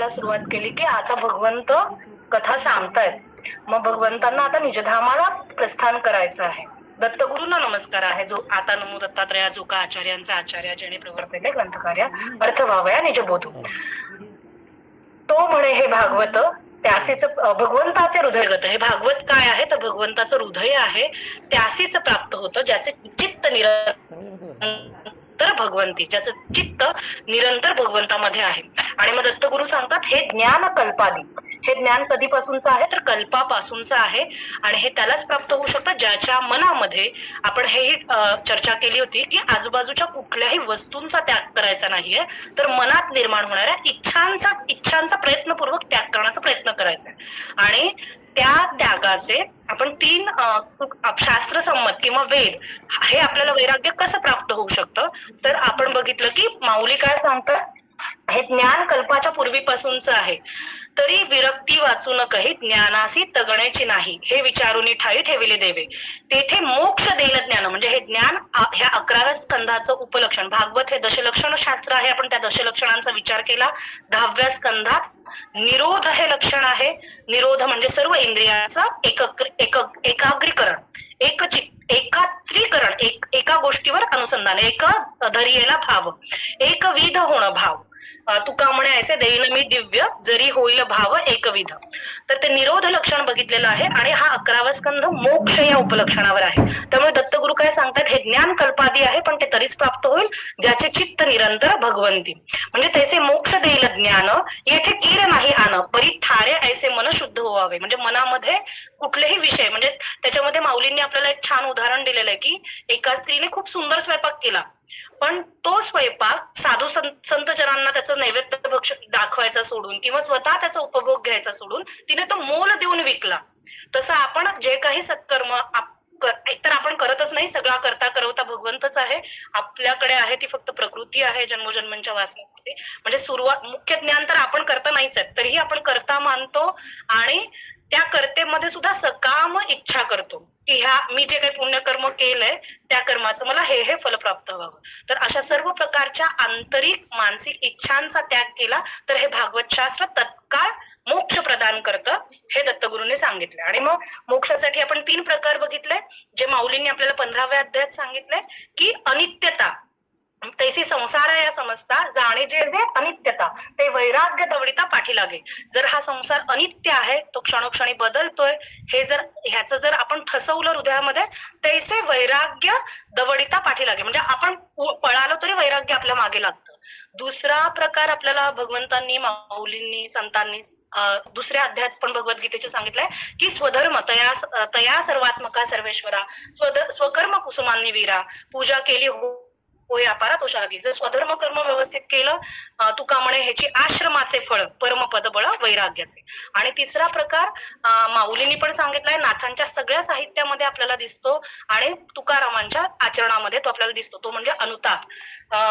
सांगायला सुरुवात केली की आता भगवंत कथा सांगतायत, मग भगवंतांना आता निजधामाला प्रस्थान करायचं आहे. दत्तगुरूंना नमस्कार आहे, जो आता नमो दत्तात्रया जो का आचार्यांचा आचार्य जेणे प्रवर्तले ग्रंथकार्य अर्थ व्हावया निजबोधू. तो म्हणे हे भागवत त्यासीच भगवंताचे हृदयगत. हे भागवत काय आहे तर भगवंताचं हृदय आहे, त्यासीच प्राप्त होतं ज्याचे चित्त निरंतर भगवंती, ज्याचं चित्त निरंतर भगवंतामध्ये आहे. आणि मग दत्तगुरु सांगतात हे ज्ञान कल्पादी. हे ज्ञान कधीपासूनचं आहे तर कल्पापासूनचं आहे, आणि हे त्यालाच प्राप्त होऊ शकतं ज्याच्या मनामध्ये, आपण हेही चर्चा केली होती की आजूबाजूच्या कुठल्याही वस्तूंचा त्याग करायचा नाहीये, तर मनात निर्माण होणाऱ्या इच्छांचा प्रयत्नपूर्वक त्याग करण्याचा प्रयत्न करायचा आहे. आणि त्या त्यागाचे आपण 3 शास्त्रसंमत किंवा वेद हे आपल्याला वैराग्य कसं प्राप्त होऊ शकतं तर आपण बघितलं की माऊली काय सांगतात, हे ज्ञान कल्पाच्या पूर्वीपासूनच आहे, तरी विरक्ती वाचू न कही ज्ञानासी तगण्याची नाही, हे विचारून ठाई ठेविले देवे, तेथे मोक्ष देईल ज्ञान. म्हणजे हे ज्ञान ह्या 11व्या स्कंधाचं उपलक्षण. भागवत हे दशलक्षण शास्त्र आहे, आपण त्या दशलक्षणांचा विचार केला. 10व्या स्कंधात निरोध हे लक्षण आहे. निरोध म्हणजे सर्व इंद्रियांचं एकाग्रीकरण, एकात्रीकरण, एका गोष्टीवर अनुसंधान, एक धरियेला भाव, एकविध होणं भाव. तुका म्हणे ऐसे देईन मी दिव्य जरी होईल भाव एकविध. तर ते निरोध लक्षण बघितलेलं आहे, आणि हा 11वा स्कंध मोक्ष या उपलक्षणावर आहे. त्यामुळे दत्तगुरु काय सांगतात, हे ज्ञान कल्पादी आहे पण ते तरीच प्राप्त होईल ज्याचे चित्त निरंतर भगवंती. म्हणजे त्याचे मोक्ष देईल ज्ञान, येथे कीर नाही आण, परी थारे ऐसे मन शुद्ध व्हावे. म्हणजे मनामध्ये कुठलेही विषय, म्हणजे त्याच्यामध्ये माऊलींनी आपल्याला एक छान उदाहरण दिलेलं आहे की एका स्त्रीने खूप सुंदर स्वयंपाक केला, पण तो स्वयंपाक साधू संतजनांना त्याचं नैवेद्य दाखवायचा सोडून किंवा स्वतः त्याचा उपभोग घ्यायचा सोडून तिने तो मोल देऊन विकला. तसं आपण जे काही सत्कर्म एकतर आपण करतच नाही, सगळा करता करवता भगवंतच आहे, आपल्याकडे आहे ती फक्त प्रकृती आहे जन्मोजन्मांच्या वासनेवरती. म्हणजे सुरुवात मुख्य ज्ञान तर आपण करता नाहीच आहे, तरीही आपण करता मानतो आणि त्या कर्तेमध्ये सुद्धा सकाम इच्छा करतो की ह्या मी जे काही पुण्यकर्म केलंय त्या कर्माचं मला हे फल प्राप्त व्हावं. तर अशा सर्व प्रकारच्या आंतरिक मानसिक इच्छांचा त्याग केला तर हे भागवत शास्त्र तत्काळ मोक्ष प्रदान करतं, हे दत्तगुरूंनी सांगितले. आणि मग मोक्षासाठी आपण 3 प्रकार बघितले, जे माऊलींनी आपल्याला 15व्या अध्यायात सांगितले की अनित्यता तैसी संसार या समजता जाणे जे अनित्यता ते वैराग्य दवडिता पाठी लागे. जर हा संसार अनित्य आहे, तो क्षणोक्षणी बदलतोय, हे जर ह्याचं जर आपण ठसवलं हृदयामध्ये, तैसे वैराग्य दवडिता पाठी लागे. म्हणजे आपण पळालो तरी वैराग्य आपल्या मागे लागतं. दुसरा प्रकार आपल्याला भगवंतांनी, माऊलींनी, संतांनी दुसऱ्या अध्यायात पण भगवद्गीतेचे सांगितलंय की स्वधर्म तया सर्वात्मका सर्वेश्वरा, स्वकर्म कुसुमांनी वीरा, पूजा केली होय अपारा तो शागी. जर स्वधर्म कर्म व्यवस्थित केलं, तुका म्हणे ह्याची आश्रमाचे फळ परमपद बळ वैराग्याचे. आणि तिसरा प्रकार माऊलींनी पण सांगितलाय, नाथांच्या सगळ्या साहित्यामध्ये आपल्याला दिसतो आणि तुकारामांच्या आचरणामध्ये तो आपल्याला दिसतो, तो म्हणजे अनुताप.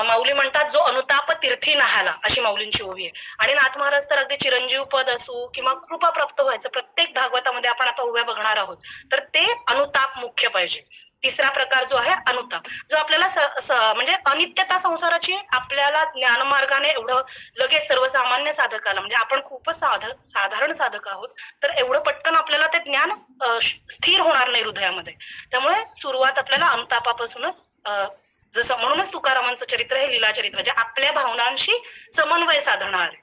माऊली म्हणतात जो अनुताप तीर्थी नाहाला, अशी माऊलींची ओवी आहे. आणि नाथ महाराज तर अगदी चिरंजीव पद असू किंवा कृपा प्राप्त व्हायचं प्रत्येक भागवतामध्ये आपण आता ओव्या बघणार आहोत, तर ते अनुताप मुख्य पाहिजे. तिसरा प्रकार जो आहे अनुताप, जो आपल्याला म्हणजे अनित्यता संसाराची आपल्याला ज्ञानमार्गाने एवढं लगेच सर्वसामान्य साधकाला, म्हणजे आपण खूपच साधारण साधक आहोत, तर एवढं पटकन आपल्याला ते ज्ञान स्थिर होणार नाही हृदयामध्ये. त्यामुळे सुरुवात आपल्याला अनुतापापासूनच, जसं म्हणूनच तुकारामांचं चरित्र हे लीला चरित्र, जे आपल्या भावनांशी समन्वय साधणार आहे.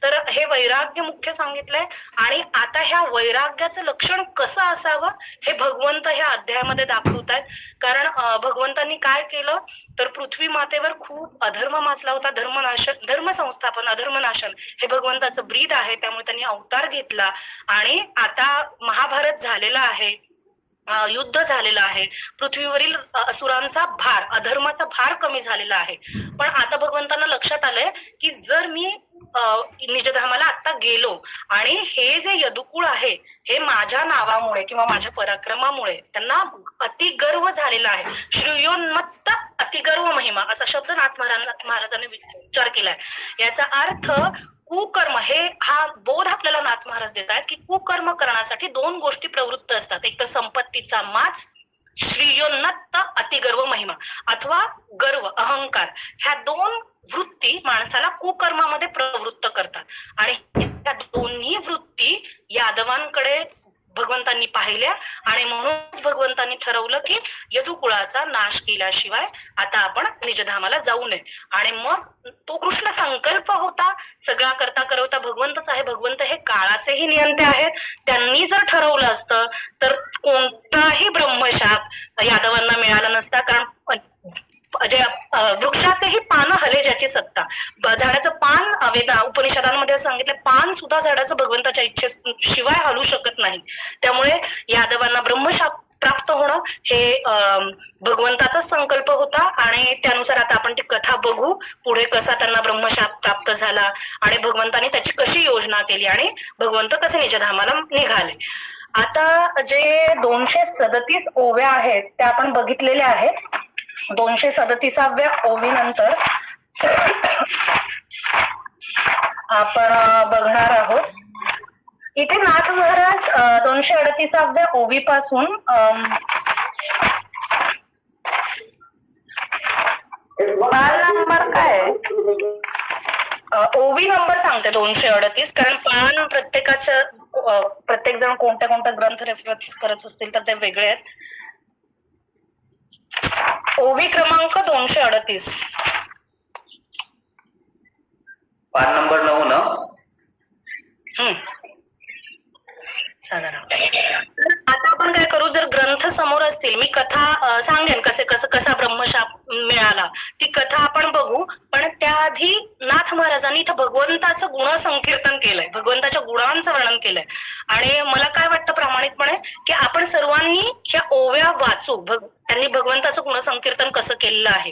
तर हे वैराग्य मुख्य सांगितलंय. आणि आता ह्या वैराग्याचं लक्षण कसं असावं हे भगवंत ह्या अध्यायामध्ये दाखवतायत. कारण भगवंतांनी काय केलं तर पृथ्वी मातेवर खूप अधर्म माचला होता. धर्म संस्थापन, अधर्मनाशन हे भगवंताचं ब्रीद आहे, त्यामुळे त्यांनी अवतार घेतला. आणि आता महाभारत झालेलं आहे, युद्ध झालेलं आहे, पृथ्वीवरील असुरांचा भार, अधर्माचा भार कमी झालेला आहे. पण आता भगवंतांना लक्षात आलंय की जर मी निजधामाला आता गेलो आणि हे जे यदुकुळ आहे हे माझ्या नावामुळे किंवा माझ्या पराक्रमामुळे त्यांना अतिगर्व झालेला आहे, श्रेयोन्मत्त अतिगर्व महिमा असा शब्द नाथ महाराजांनी उच्चार केलाय. याचा अर्थ कुकर्म, हा बोध आपल्याला नाथ महाराज देत आहेत की कुकर्म करण्यासाठी 2 गोष्टी प्रवृत्त असतात, एक तर संपत्तीचा माज, श्रेयोन्नत अतिगर्व महिमा अथवा गर्व अहंकार ह्या दोन वृत्ती माणसाला कुकर्मामध्ये प्रवृत्त करतात. आणि त्या दोन्ही वृत्ती यादवांकडे भगवंतांनी पाहिल्या आणि म्हणूनच भगवंतांनी ठरवलं की यदुकुळाचा नाश केल्याशिवाय आता आपण निजधामाला जाऊ नये. आणि मग तो कृष्ण संकल्प होता, सगळा करता करवता भगवंतच आहे. भगवंत हे काळाचेही नियंते आहेत. त्यांनी जर ठरवलं असतं तर कोणताही ब्रह्मशाप यादवांना मिळाला नसता. कारण वृक्षाचेही पान हले ज्याची सत्ता, झाडाचं पान उपनिषदांमध्ये सांगितलं पान सुद्धा झाडाचं भगवंताच्या इच्छेशिवाय हलू शकत नाही. त्यामुळे यादवांना ब्रह्मशाप प्राप्त होणं हे भगवंताचाच संकल्प होता. आणि त्यानुसार आता आपण ती कथा बघू पुढे कसा त्यांना ब्रह्मशाप प्राप्त झाला आणि भगवंताने त्याची कशी योजना केली आणि भगवंत कसे निजधामाला निघाले. आता जे 237 ओव्या आहेत त्या आपण बघितलेल्या आहेत. 237व्या ओवीनंतर आपण बघणार आहोत इथे नाथ महाराज 238व्या ओवीपासून बाल नंबर काय आहे? ओवी नंबर सांगते 238. कारण पान प्रत्येक जण कोणत्या कोणत्या ग्रंथ रेफरन्स करत असतील तर ते वेगळे आहेत. ओवी क्रमांक 238, पान नंबर 9 ना. साधारण आता आपण काय करू, जर ग्रंथ समोर असतील मी कथा सांगेन कसा ब्रह्मशाप मिळाला ती कथा आपण बघू. पण त्याआधी नाथ महाराजांनी इथं भगवंताचं गुणसंकीर्तन केलंय, भगवंताच्या गुणांचं वर्णन केलंय. आणि मला काय वाटतं प्रामाणिकपणे की आपण सर्वांनी ह्या ओव्या वाचू, त्यांनी भगवंताचं गुणसंकीर्तन कसं केलेलं आहे.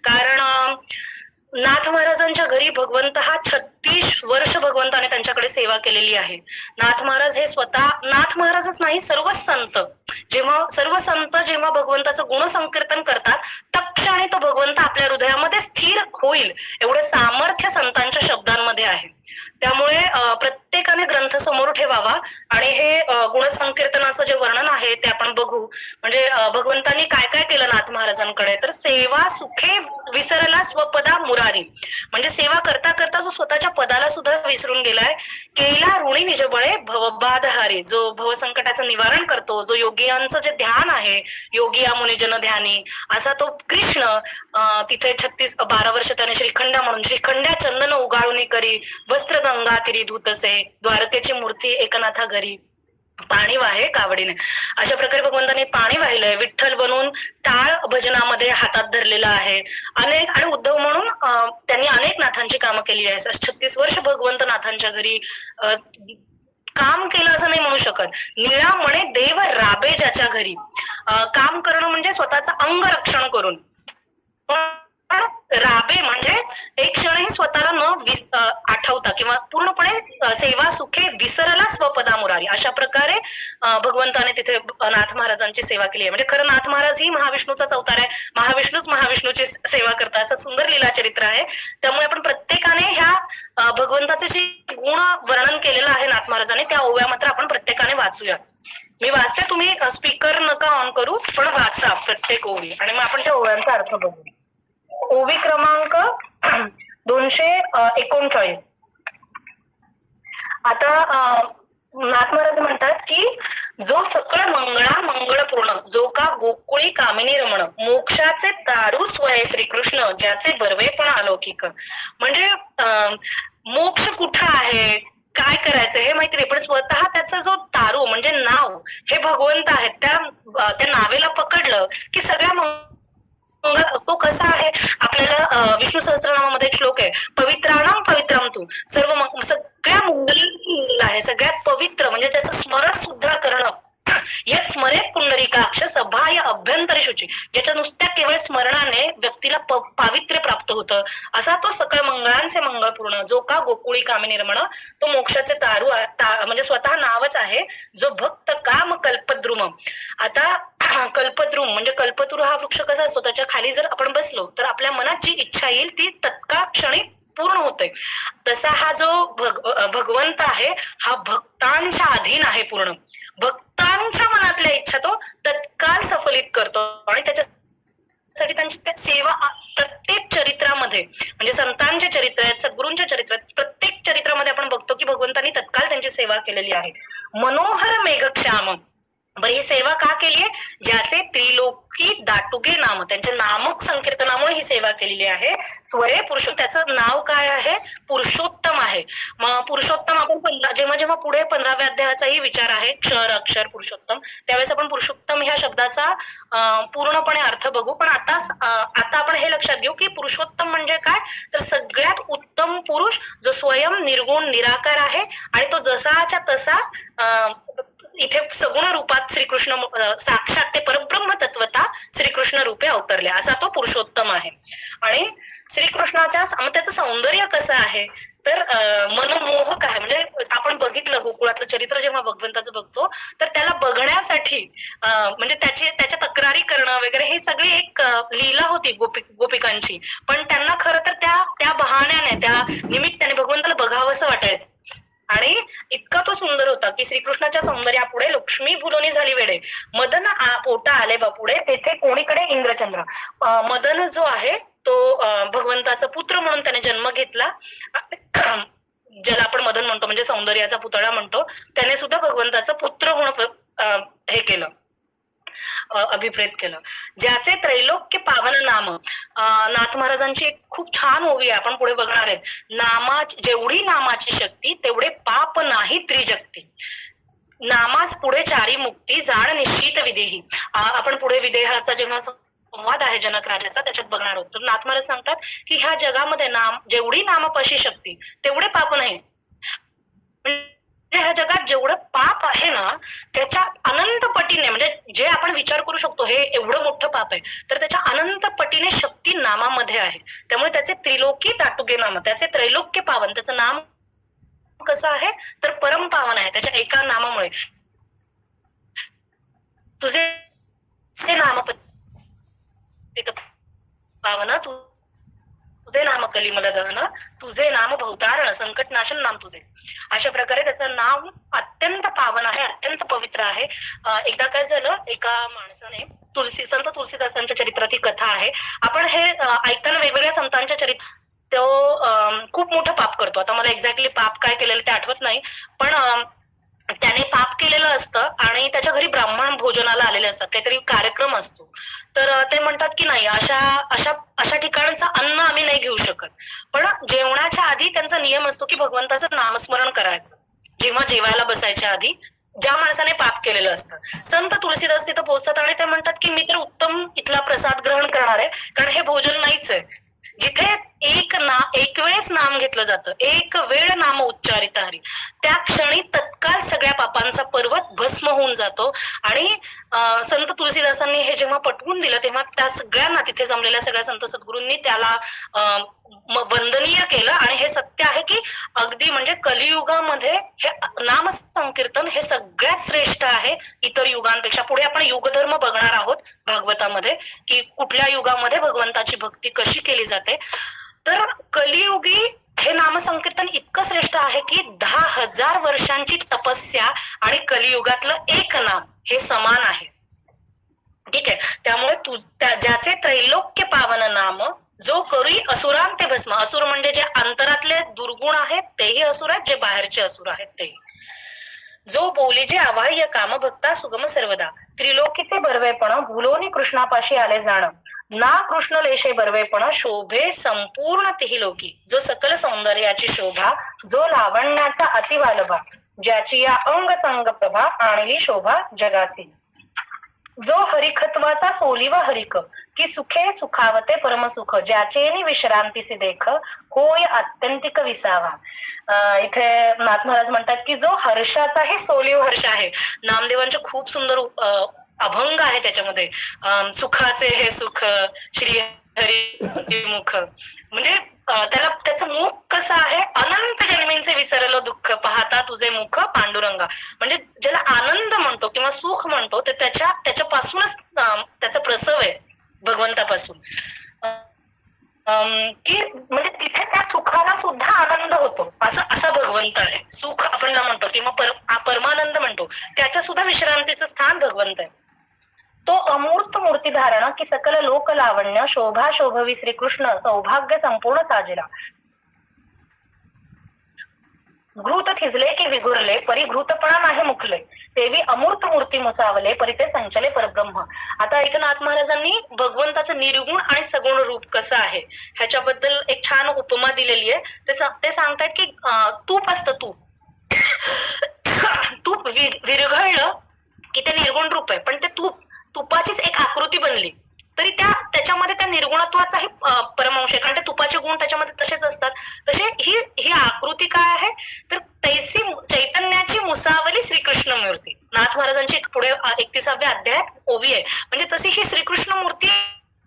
कारण नाथ महाराजांच्या घरी भगवंत हा 36 वर्ष भगवंताने त्यांच्याकडे सेवा केलेली आहे. नाथ महाराज हे स्वतः, नाथ महाराजच नाही सर्व संत जेव्हा भगवंताचं गुणसंकीर्तन करतात तत्क्षणी तो भगवंत आपल्या हृदयामध्ये स्थिर होईल एवढं सामर्थ्य संतांच्या शब्दांमध्ये आहे. त्यामुळे प्रत्येकाने ग्रंथ समोर ठेवावा आणि हे गुणसंकीर्तनाचं जे वर्णन आहे ते आपण बघू. म्हणजे भगवंतांनी काय काय केलं नाथ महाराजांकडे, तर सेवा सुखे विसरला स्वपदा मुरारी, म्हणजे सेवा करता करता जो स्वतःच्या पदाला सुद्धा विसरून गेलाय. केला ऋणी निजबळे भवबाधहारी, जो भवसंकटाचं निवारण करतो, जो योगियांचं जे ध्यान आहे योगिया मुनिजन ध्यानी, असा तो कृष्ण तिथे 12 वर्ष त्याने श्रीखंडा म्हणून श्रीखंड्या चंदन उगाळून करी वस्त्र गंगा तिरी धुतसे, द्वारकेची मूर्ती एकनाथा घरी पाणी वाहे कावडीने. अशा प्रकारे भगवंतांनी पाणी वाहिलंय. विठ्ठल बनून टाळ भजनामध्ये हातात धरलेला आहे अनेक, आणि उद्धव म्हणून त्यांनी अनेक नाथांची कामं केली आहे. 36 वर्ष भगवंत नाथांच्या घरी काम केलं असं नाही म्हणू शकत. निळा म्हणे देव राबे ज्याच्या घरी, काम करणं म्हणजे स्वतःचं अंगरक्षण करून, पण राबे म्हणजे एक क्षणही स्वतःला न आठवता किंवा पूर्णपणे सेवा सुखे विसरला स्वपदा मुरारी, अशा प्रकारे भगवंताने तिथे नाथ महाराजांची सेवा केली आहे. म्हणजे खरं नाथ महाराज ही महाविष्णूचाच अवतार आहे, महाविष्णूच महाविष्णूची सेवा करतात, असं सुंदर लीला चरित्र आहे. त्यामुळे आपण प्रत्येकाने ह्या भगवंताचे जे गुण वर्णन केलेलं आहे नाथ महाराजांनी त्या ओव्या मात्र आपण प्रत्येकाने वाचूया. मी वाचते, तुम्ही स्पीकर नका ऑन करू पण वाचा प्रत्येक ओवी आणि मग आपण त्या ओव्यांचा अर्थ बघू. ओवी क्रमांक 239. आता नाथ महाराज म्हणतात की जो सकळ मंगळा मंगळपूर्ण, जो का गोकुळी कामिनी रमण, मोक्षाचे दारू स्वय श्रीकृष्ण, ज्याचे बर्वे पण अलौकिक. म्हणजे मोक्ष कुठं आहे, काय करायचं हे माहिती नाही, पण स्वतः त्याचा जो दारू म्हणजे नाव हे भगवंत आहेत. त्या नावेला पकडलं की सगळ्या तो कसा आहे. आपल्याला विष्णू सहस्त्रनामामध्ये एक श्लोक आहे, पवित्राणाम पवित्रम तू, सगळ्या मंगल आहे, सगळ्यात पवित्र म्हणजे त्याचं स्मरण सुद्धा करणं. यत् स्मरेत पुंडरीकाक्ष सभाय अभ्यंतरी शुची, ज्याच्या नुसत्या केवळ स्मरणाने व्यक्तीला पावित्र्य प्राप्त होतं, असा तो सकळ मंगळांचे मंगळपूर्ण, जो का गोकुळी कामिनी रमण, तो मोक्षाचे तारू म्हणजे स्वतः नावच आहे, जो भक्त काम कल्पद्रुम. आता कल्पद्रुम म्हणजे कल्पतरू हा वृक्ष कसा असतो, त्याच्या खाली जर आपण बसलो तर आपल्या मनात जी इच्छा येईल ती तत्काळ क्षणी पूर्ण होते. तसा हा जो भगवंत आहे हा भक्तांच्या अधीन आहे. पूर्ण भक्तांच्या मनातल्या इच्छा तो तत्काळ सफलित करतो आणि त्याच्या साठी त्यांची सेवा प्रत्येक चरित्रामध्ये, म्हणजे संतांचे चरित्र आहेत, सद्गुरूंचे चरित्र आहेत, प्रत्येक चरित्रामध्ये आपण बघतो की भगवंतांनी तत्काळ त्यांची सेवा केलेली आहे. मनोहर मेघश्याम, बरं ही सेवा का केली आहे? ज्याचे त्रिलोकी दाटुके नाम, त्यांच्या नामक संकीर्तनामुळे ही सेवा केलेली आहे. स्वरे पुरुषोत्तम, त्याचं नाव काय आहे? पुरुषोत्तम आहे. मग पुरुषोत्तम आपण जेव्हा जेव्हा पुढे 15व्या अध्यायाचाही विचार आहे, क्षर अक्षर पुरुषोत्तम, त्यावेळेस आपण पुरुषोत्तम ह्या शब्दाचा पूर्णपणे अर्थ बघू. पण आता आपण हे लक्षात घेऊ की पुरुषोत्तम म्हणजे काय, तर सगळ्यात उत्तम पुरुष जो स्वयं निर्गुण निराकार आहे आणि तो जसाच्या तसा इथे सगुण रूपात श्रीकृष्ण, साक्षात ते परब्रह्म तत्वता श्रीकृष्ण रूपे अवतरले, असा तो पुरुषोत्तम आहे. आणि श्रीकृष्णाच्या त्याचं सौंदर्य कसं आहे तर मनमोहक आहे. म्हणजे आपण बघितलं गोकुळातलं चरित्र जेव्हा भगवंताचं बघतो तर त्याला बघण्यासाठी म्हणजे त्याच्या तक्रारी करणं वगैरे हे सगळी एक लीला होती गोपिकांची, पण त्यांना खरं तर त्या बहाण्याने, त्या निमित्ताने भगवंताला बघावंसं वाटायचं. आणि इतका तो सुंदर होता की श्रीकृष्णाच्या सौंदर्यापुढे लक्ष्मी भुलोनी झाली वेडे. मदन पोटा आले बापुढे, तेथे कोणीकडे इंद्रचंद्र. मदन जो आहे तो भगवंताचा पुत्र म्हणून त्याने जन्म घेतला, ज्याला आपण मदन म्हणतो, म्हणजे सौंदर्याचा पुतळा म्हणतो. त्याने सुद्धा भगवंताचा पुत्र म्हणून हे केलं, अभिप्रेत केलं. ज्याचे त्रैलोक्य पावन नाम, नाथ महाराजांची एक खूप छान ओवी आहे, आपण पुढे बघणार आहेत. जेवढी नामाची शक्ती तेवढे पाप नाही त्रिजगती. नामास पुढे चारी मुक्ती, जाण निश्चित विदेही. आपण पुढे विदेहाचा जेव्हा संवाद आहे जनक राजाचा त्याच्यात बघणार आहोत. तर नाथ महाराज सांगतात की ह्या जगामध्ये जेवढी नामापाशी शक्ती तेवढे पाप नाही. ह्या जगात जेवढं पाप आहे ना त्याच्या अनंत पटीने, म्हणजे जे आपण विचार करू शकतो हे एवढं मोठं पाप आहे, तर त्याच्या अनंत पटीने शक्ती नामामध्ये आहे. त्यामुळे त्याचे त्रिलोकी दाटुके नाम, त्याचे त्रैलोक्य पावन, त्याचं नाम कसं आहे तर परम पावन आहे. त्याच्या एका नामामुळे तुझे नाम पावन, तुझे नाम कलिमल दहन, तुझे नाम भवतारण, संकटनाशन नाम तुझे. अशा प्रकारे त्याचं नाव अत्यंत पावन आहे, अत्यंत पवित्र आहे. एकदा काय झालं, एका माणसाने संत तुलसीदासांच्या चरित्रात ही कथा आहे. आपण हे ऐकताना वेगवेगळ्या संतांच्या चरित्र तो खूप मोठं पाप करतो. आता मला एक्झॅक्टली पाप काय केलेलं ते आठवत नाही, पण त्याने पाप केलेलं असतं आणि त्याच्या घरी ब्राह्मण भोजनाला आलेले असतात, काहीतरी कार्यक्रम असतो. तर ते म्हणतात की नाही, अशा ठिकाणचं अन्न आम्ही नाही घेऊ शकत. पण जेवणाच्या आधी त्यांचा नियम असतो की भगवंताचं नामस्मरण करायचं जेव्हा जेवायला बसायच्या आधी, ज्या माणसाने पाप केलेलं असतं. संत तुलसीदास तिथं पोहोचतात आणि ते म्हणतात की मी तर उत्तम इथला प्रसाद ग्रहण करणार आहे, कारण हे भोजन नाहीच आहे. जिथे एक वेळेस नाम घेतलं जातं, एक वेळ नाम उच्चारित हरी, त्या क्षणी तत्काळ सगळ्या पापांचा पर्वत भस्म होऊन जातो. आणि संत तुलसीदासांनी हे जेव्हा पटवून दिलं तेव्हा त्या सगळ्यांना, तिथे जमलेल्या सगळ्या संत सद्गुरूंनी त्याला वंदनीय केलं. आणि हे सत्य आहे की अगदी म्हणजे कलियुगामध्ये हे नाम संकीर्तन हे सगळ्यात श्रेष्ठ आहे इतर युगांपेक्षा. पुढे आपण युगधर्म बघणार आहोत भागवतामध्ये की कुठल्या युगामध्ये भगवंताची भक्ती कशी केली जाते. तर कलियुगी हे नामसंकीर्तन इतकं श्रेष्ठ आहे की 10,000 वर्षांची तपस्या आणि कलियुगातलं एक नाम हे समान आहे. ठीक आहे. त्यामुळे ज्याचे त्रैलोक्य पावन नाम, जो करी असुरांते भस्म. असुर म्हणजे जे अंतरातले दुर्गुण आहेत तेही असुर आहेत, जे बाहेरचे असुर आहेत तेही. जो बोली जे आवाह्य काम भक्ता सुगम सर्वदा. त्रिलोकीचे बर्वेपण भुलोनी कृष्णापाशी आले जाण. ना कृष्ण लेशे बर्वेपण शोभे संपूर्ण तिही लोकी. जो सकल सौंदर्याची शोभा, जो लावण्याचा अतिवालभा, ज्याची या अंग संग प्रभा आणली शोभा जगासी. जो हरिखत्वाचा सोलिव हरिक, की सुखे सुखावते परमसुख, ज्याचेनी विश्रांतीसी देख, होय अत्यंतिक विसावा. इथे नाथ महाराज म्हणतात की जो हर्षाचा हे सोलिव हर्ष आहे. नामदेवांचे खूप सुंदर अभंग आहे त्याच्यामध्ये. सुखाचे हे सुख श्री हरी मुख, म्हणजे त्याचं मुख कसं आहे, अनंत जन्मींचे विसरलं दुःख, पाहता तुझे मुख पांडुरंगा. म्हणजे ज्याला आनंद म्हणतो किंवा सुख म्हणतो ते त्याच्यापासूनच त्याचा प्रसव आहे भगवंतापासून. की म्हणजे तिथे त्या सुखाला सुद्धा आनंद होतो, असा भगवंत आहे. सुख आपण म्हणतो किंवा परमानंद म्हणतो, त्याच्या सुद्धा विश्रांतीचं स्थान भगवंत आहे. तो अमूर्त मूर्ती धारण की सकल लोक लावण्य शोभा शोभवी श्रीकृष्ण सौभाग्य संपूर्ण साजिला. घृत थिजले की विघुरले परी घृतपणा नाही मुखले तेवी अमूर्त मूर्ती मुसावले परी ते संचले परब्रह्म. आता एकनाथ महाराजांनी भगवंताचं निर्गुण आणि सगुण रूप कसं आहे ह्याच्याबद्दल एक छान उपमा दिलेली आहे. ते सांगतायत की तूप असतं, तूप विरघळलं की ते निर्गुण रूप आहे, पण ते तुपाचीच एक आकृती बनली तरी त्याच्यामध्ये त्या निर्गुणत्वाचाही परमांश आहे, कारण ते तुपाचे गुण त्याच्यामध्ये तसेच असतात. तसे ही आकृती काय आहे तर तैसी चैतन्याची मुसावली श्रीकृष्ण मूर्ती. नाथ महाराजांची पुढे 31व्या अध्यायात ओवी आहे. म्हणजे तशी ही श्रीकृष्ण मूर्ती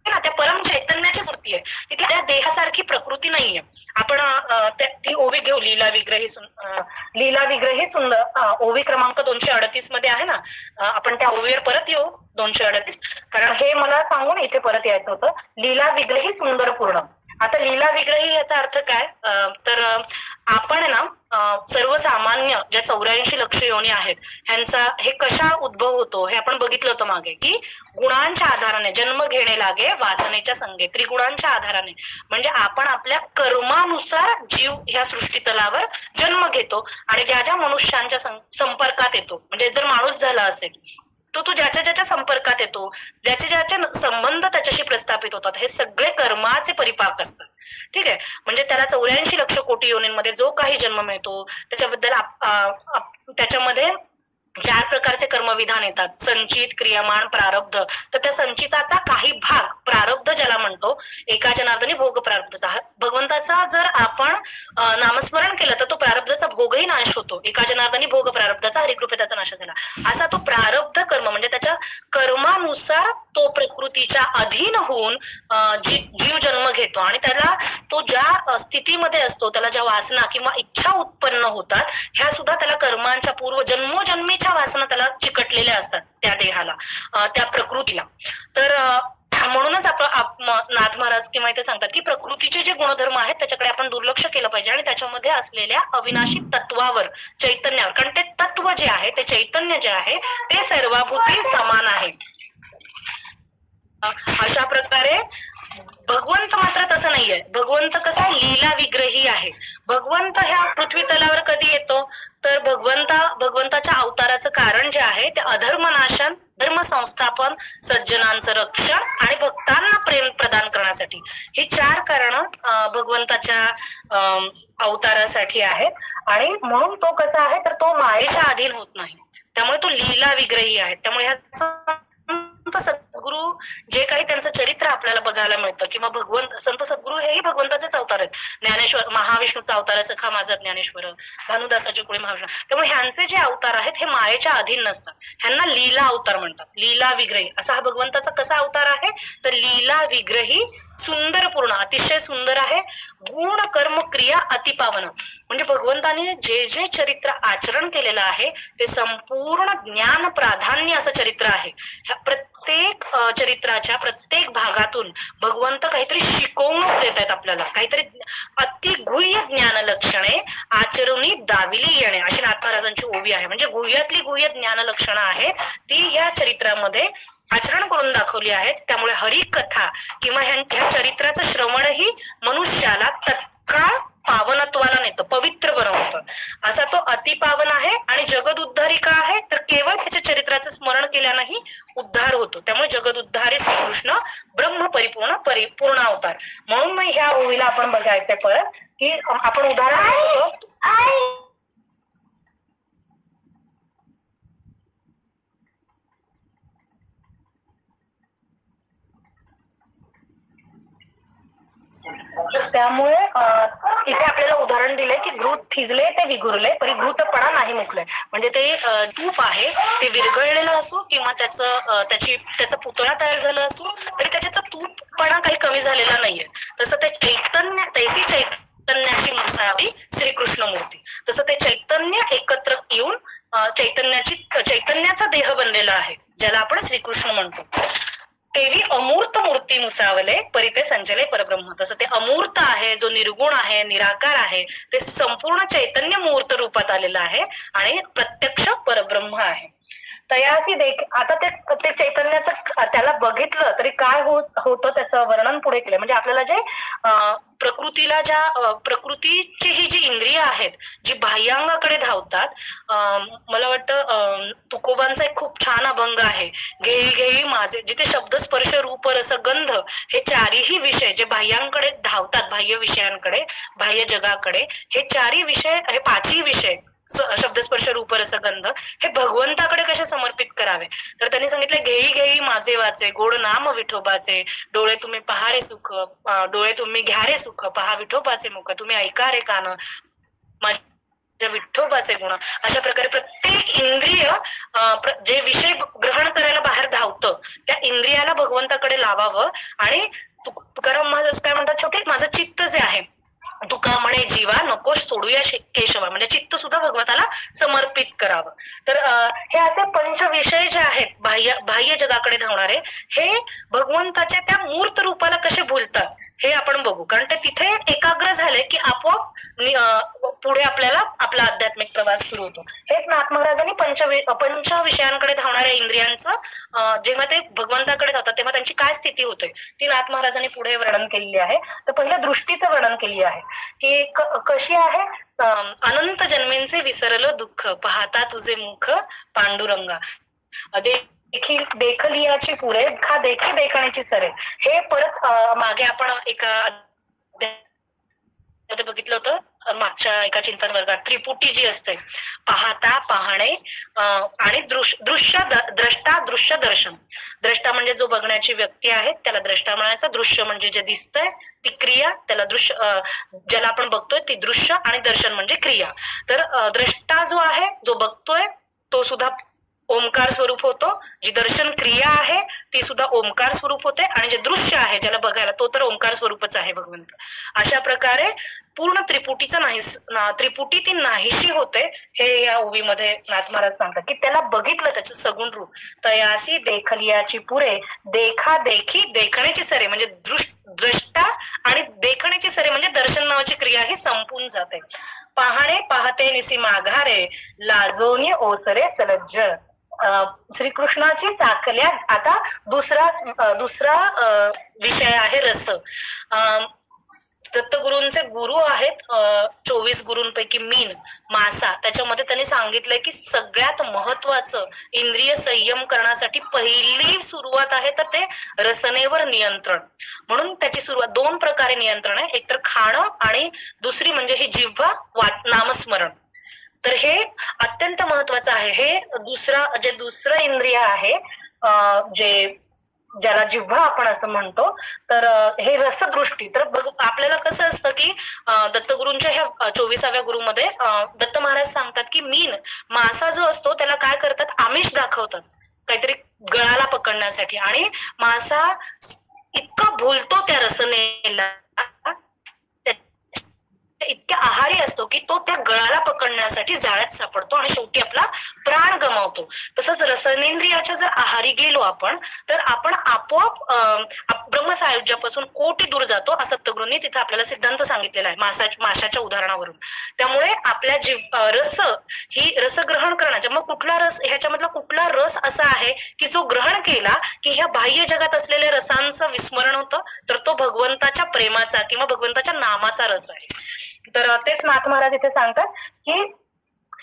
ना त्या परम चैतन्याची मूर्ती आहे. तिथे त्या देहासारखी प्रकृती नाहीये. आपण ती ओवी घेऊ. लीला विग्रही सुंदर ओवी क्रमांक 238 मध्ये आहे ना. आपण त्या ओवीवर परत येऊ 238, कारण हे मला सांगून इथे परत यायचं होतं. लीला विग्रही सुंदर पूर्ण. आता लीला विग्रही याचा अर्थ काय तर आपण ना सर्वसामान्य ज्या 84 लक्ष योनी आहेत ह्यांचा हे कशा उद्भव होतो हे आपण बघितलं होतं मागे, की गुणांच्या आधाराने जन्म घेणे लागे वासनेच्या संगे. त्रिगुणांच्या आधाराने म्हणजे आपण आपल्या कर्मानुसार जीव ह्या सृष्टीतलावर जन्म घेतो आणि ज्या ज्या मनुष्यांच्या संपर्कात येतो, म्हणजे जर माणूस झाला असेल तो ज्याच्या संपर्कात येतो, ज्याचे संबंध त्याच्याशी प्रस्थापित होतात, हे सगळे कर्माचे परिपाक असतात. ठीक आहे. म्हणजे त्याला 84 लक्ष कोटी योनींमध्ये जो काही जन्म मिळतो त्याच्याबद्दल त्याच्यामध्ये 4 प्रकारचे कर्मविधान येतात. संचित, क्रियमाण, प्रारब्ध. तर त्या संचिताचा काही भाग प्रारब्ध ज्याला म्हणतो, एका जनार्दनी भोग प्रारब्धचा. भगवंताचा जर आपण नामस्मरण केलं तर तो प्रारब्धाचा भोगही नाश होतो. एका जनार्दनी भोग प्रारब्धाचा हरिकृपेचा नाश झाला. असा तो प्रारब्ध कर्म म्हणजे त्याच्या कर्मानुसार तो प्रकृतीच्या अधीन होऊन जीव जन्म घेतो आणि त्याला तो ज्या स्थितीमध्ये असतो, त्याला ज्या वासना किंवा इच्छा उत्पन्न होतात ह्या सुद्धा त्याला कर्मांच्या पूर्व जन्मोजन्मीच्या वासना त्याला चिकटलेल्या असतात त्या देहाला, त्या प्रकृतीला. तर म्हणूनच आपण नाथ महाराज किंवा इथे सांगतात की प्रकृतीचे जे गुणधर्म आहेत त्याच्याकडे आपण दुर्लक्ष केलं पाहिजे आणि त्याच्यामध्ये असलेल्या अविनाशी तत्वावर, चैतन्यावर, कारण ते तत्व जे आहे, ते चैतन्य जे आहे ते सर्वाभूती समान आहे. अशा प्रकारे भगवंत मात्र तसं नाहीये. भगवंत कसा लीला विग्रही आहे. भगवंत ह्या पृथ्वी तलावर कधी येतो तर भगवंताच्या अवताराचं कारण जे आहे ते अधर्मनाशन, धर्म संस्थापन, सज्जनांचं रक्षण आणि भक्तांना प्रेम प्रदान करण्यासाठी. ही 4 कारणं भगवंताच्या अवतारासाठी आहेत आणि म्हणून तो कसा आहे तर तो मायेच्या अधीन होत नाही. त्यामुळे तो लीला विग्रही आहे. त्यामुळे ह्या सद्गुरू जे काही त्यांचं चरित्र आपल्याला बघायला मिळतं किंवा संत सद्गुरू हेही भगवंताचेच अवतार आहेत. ज्ञानेश्वर महाविष्णूचा अवतार आहे सखा माझा ज्ञानेश्वर, भानुदासाचे कुळे महाविष्णू. त्यामुळे ह्यांचे जे अवतार आहेत हे मायेच्या अधीन नसतात. ह्यांना लीला अवतार म्हणतात. लीला विग्रही असा हा भगवंताचा कसा अवतार आहे तर लीला विग्रही सुंदर पूर्ण, अतिशय सुंदर आहे. गुण कर्म क्रिया अतिपावन. म्हणजे भगवंताने जे जे चरित्र आचरण केलेलं आहे ते संपूर्ण ज्ञान प्राधान्य असं चरित्र आहे. प्रत्येक चरित्राच्या प्रत्येक भागातून भगवंत काहीतरी शिकवून देत आहेत आपल्याला, काहीतरी अतिगुह्य ज्ञान लक्षणे आचरणी दाविली येणे अशी नाथ महाराजांची ओवी आहे. म्हणजे गुह्यातली गुह्य ज्ञान लक्षणं आहेत ती या चरित्रामध्ये आचरण करून दाखवली आहेत. त्यामुळे हरिकथा किंवा ह्या चरित्राचं श्रवणही मनुष्याला तत्काळ पावनत्वाला नेतं, पवित्र बनवतं. असा तो अतिपावन आहे आणि जगद उद्धारी का आहे तर केवळ त्याच्या चरित्राचं स्मरण केल्यानेही उद्धार होतो. त्यामुळे जगद उद्धारी श्रीकृष्ण ब्रह्म पूर्ण अवतार. म्हणून मग ह्या ओवीला आपण बघायचंय परत की आपण उदाहरण होतो त्यामुळे इथे आपल्याला उदाहरण दिलंय की घृत थिजले ते विघुरले परी घृतपणा नाही मुकले. म्हणजे ते तूप आहे ते विरघळलेलं असो किंवा त्याचा पुतळा तयार झाला असो तरी त्याच्यात तूपपणा काही कमी झालेला नाहीये. तसं ते तैसी चैतन्याची मुसावी श्रीकृष्ण मूर्ती. तसं ते चैतन्य एकत्र येऊन चैतन्याचा देह बनलेला आहे ज्याला आपण श्रीकृष्ण म्हणतो. तेवी अमूर्त मूर्ती मुसावले परी ते संचले परब्रह्म. तसं ते अमूर्त आहे, जो निर्गुण आहे, निराकार आहे, ते संपूर्ण चैतन्य मूर्त रूपात आलेलं आहे आणि प्रत्यक्ष परब्रह्म आहे. तयासी आता ते चैतन्याचं त्याला बघितलं तरी काय होतं त्याचं वर्णन पुढे केलं. म्हणजे आपल्याला जे प्रकृतीची ही जी इंद्रिय आहेत जी बाह्यांगाकडे धावतात, मला वाटतं तुकोबांचा एक खूप छान अभंग आहे, घेई घेई माझे, जिथे शब्द स्पर्श रूप रस गंध हे चारही विषय जे बाह्यांकडे धावतात, बाह्य विषयांकडे, बाह्य जगाकडे, हे चारही विषय, हे पाचही विषय शब्दस्पर्श रूप रसगंध हे भगवंताकडे कसे समर्पित करावे. तर त्यांनी सांगितलं, घेई घेई माझे वाचे गोड नाम विठोबाचे, डोळे तुम्ही पहा रे सुख, डोळे तुम्ही घ्या रे सुख, पहा विठोबाचे मुख, तुम्ही ऐका रे कान माझ्या विठोबाचे गुण. अशा प्रकारे प्रत्येक इंद्रिय जे विषय ग्रहण करायला बाहेर धावतं त्या इंद्रियाला भगवंताकडे लावावं. आणि तुकाराम महाराज काय म्हणतात, छोटे माझं चित्त जे आहे, तुका म्हणे जीवा नको सोडूया केशवा, म्हणजे चित्त सुद्धा भगवंताला समर्पित करावं. तर हे असे पंच विषय जे आहेत बाह्य जगाकडे धावणारे, हे भगवंताच्या त्या मूर्त रूपाला कसे भुलतात हे आपण बघू. कारण ते तिथे एकाग्र झाले की आपोआप पुढे आपल्याला आपला आध्यात्मिक प्रवास सुरू होतो. हेच नाथ महाराजांनी पंच विषयांकडे धावणाऱ्या इंद्रियांचं जेव्हा ते भगवंताकडे जातात तेव्हा त्यांची काय स्थिती होते ती नाथ महाराजांनी पुढे वर्णन केलेली आहे. तर पहिल्या दृष्टीचं वर्णन केली आहे की कशी आहे, अनंत जन्मेंचे विसरलं दुःख, पाहता तुझे मुख पांडुरंगा, देखलियाची पुरे खा देखी देखण्याची सरे. हे परत मागे आपण एका बघितलं होतं मागच्या एका चिंतन वर्गात, त्रिपुटी जी असते, पाहता, पाहणे आणि दृश्य, द्रष्टा, दृश्य, दर्शन. द्रष्टा म्हणजे जो बघण्याची व्यक्ती आहे त्याला द्रष्टा म्हणायचं, दृश्य म्हणजे जे दिसतंय ती क्रिया, त्याला दृश्य, ज्याला आपण बघतोय ती दृश्य, आणि दर्शन म्हणजे क्रिया. तर द्रष्टा जो आहे, जो बघतोय तो सुद्धा ओंकार स्वरूप होतो, जी दर्शन क्रिया आहे ती सुद्धा ओंकार स्वरूप होते, आणि जे दृश्य आहे ज्याला बघायला तो तर ओंकार स्वरूपच आहे भगवंत. अशा प्रकारे पूर्ण त्रिपुटी ती नाहीशी होते. हे या ओवीमध्ये नाथ महाराज सांगतात की त्याला बघितलं त्याचं सगुण रूप, तयासी देखलियाची पुरे देखा देखी देखण्याची सरे, म्हणजे द्रष्टा आणि देखण्याची सरे म्हणजे दर्शन नावाची क्रिया ही संपून जाते. पाहणे पाहते निसी माघारे, लाजोनी ओसरे सलज्ज. श्रीकृष्णाची चाकल्या, आता दुसरा विषय आहे रस. दत्तगुरूंचे गुरु आहेत 24 गुरूंपैकी मीन मासा. त्याच्यामध्ये त्यांनी सांगितलंय की सगळ्यात महत्वाचं इंद्रिय संयम करण्यासाठी पहिली सुरुवात आहे तर ते रसनेवर नियंत्रण. म्हणून त्याची सुरुवात 2 प्रकारे नियंत्रण आहे, एक तर खाणं आणि दुसरी म्हणजे ही जिव्हा नामस्मरण. तर हे अत्यंत महत्वाचं आहे. हे दुसरं इंद्रिय आहे ज्याला जिव्हा आपण असं म्हणतो. तर हे रसदृष्टी. तर आपल्याला कसं असतं की दत्तगुरूंच्या ह्या 24व्या गुरुमध्ये दत्त महाराज सांगतात की मीन मासा जो असतो त्याला काय करतात, आमिष दाखवतात काहीतरी गळाला पकडण्यासाठी, आणि मासा इतका भुलतो त्या रसनेला, इतक्या आहारी असतो की तो त्या गळाला पकडण्यासाठी जाळ्यात सापडतो आणि शेवटी आपला प्राण गमावतो. तसंच रसनेंद्रियाच्या जर आहारी गेलो आपण तर आपण आपोआप ब्रह्मसायुज्यापासून कोटी दूर जातो, असं दत्तगुरूंनी तिथे आपल्याला सिद्धांत सांगितलेला आहे माशाच्या उदाहरणावरून. त्यामुळे आपल्या ही रसग्रहण करण्याच्या, मग कुठला रस, ह्याच्यामधला कुठला रस असा आहे की जो ग्रहण केला की ह्या बाह्य जगात असलेल्या रसांचं विस्मरण होतं, तर तो भगवंताच्या प्रेमाचा किंवा भगवंताच्या नामाचा रस आहे. तर तेच नाथ महाराज इथे सांगतात की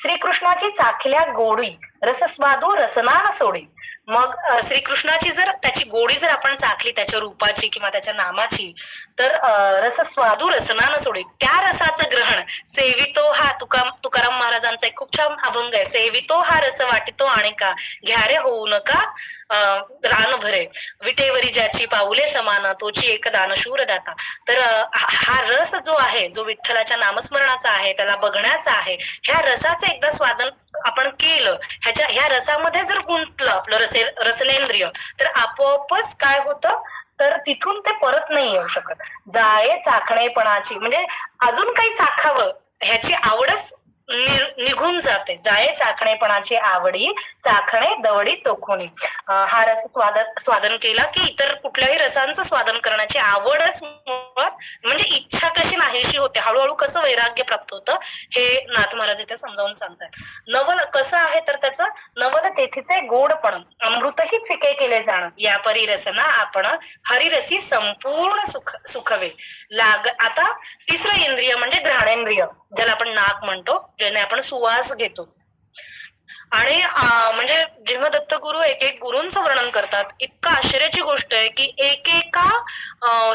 श्रीकृष्णाची चाखल्या गोडी रसस्वादू रसना सोडी. मग श्रीकृष्णाची जर त्याची गोडी जर आपण चाखली त्याच्या रूपाची किंवा त्याच्या नामाची, तर रसस्वादू रसना न सोडी, त्या रसाचं ग्रहण सेवितो हा तुकाराम महाराजांचा एक खूप छान अभंग आहे, सेवितो हा रस वाटितो आणि का घ्यारे होऊ नका रान भरे, विटेवरी ज्याची पाऊले समान तोची एक दानशूर दाता. तर हा रस जो आहे, जो विठ्ठलाच्या नामस्मरणाचा आहे, त्याला बघण्याचा आहे, ह्या रसाचं एकदा स्वादन आपण केलं, ह्या रसामध्ये जर गुंतलं आपलं रसनेंद्रिय, तर आपोआपच काय होतं, तर तिथून ते परत नाही येऊ शकत. जाळे चाखणेपणाची म्हणजे अजून काही चाखावं ह्याची आवडच निघून जाते. जाये चाखणेपणाची आवडी, चाखणे दवडी चोखुनी. हा रस स्वादन केला की इतर कुठल्याही रसांचं स्वादन करण्याची आवडच मुळात म्हणजे इच्छा कशी नाहीशी होते. हळूहळू कसं वैराग्य प्राप्त होतं हे नाथ महाराज इथे समजावून सांगतात. नवल कसं आहे तर त्याचं नवल तेथीचे गोडपण अमृतही फिके केले जाणं, या परी रसना आपण हरिरसी संपूर्ण सुखवे लाग. आता तिसरं इंद्रिय म्हणजे घ्राणेंद्रिय, ज्याला आपण नाक म्हणतो, ज्याने आपण सुवास घेतो. आणि म्हणजे जेव्हा दत्तगुरु एक एक गुरूंचं वर्णन करतात, इतकं आश्चर्याची गोष्ट आहे की एकेका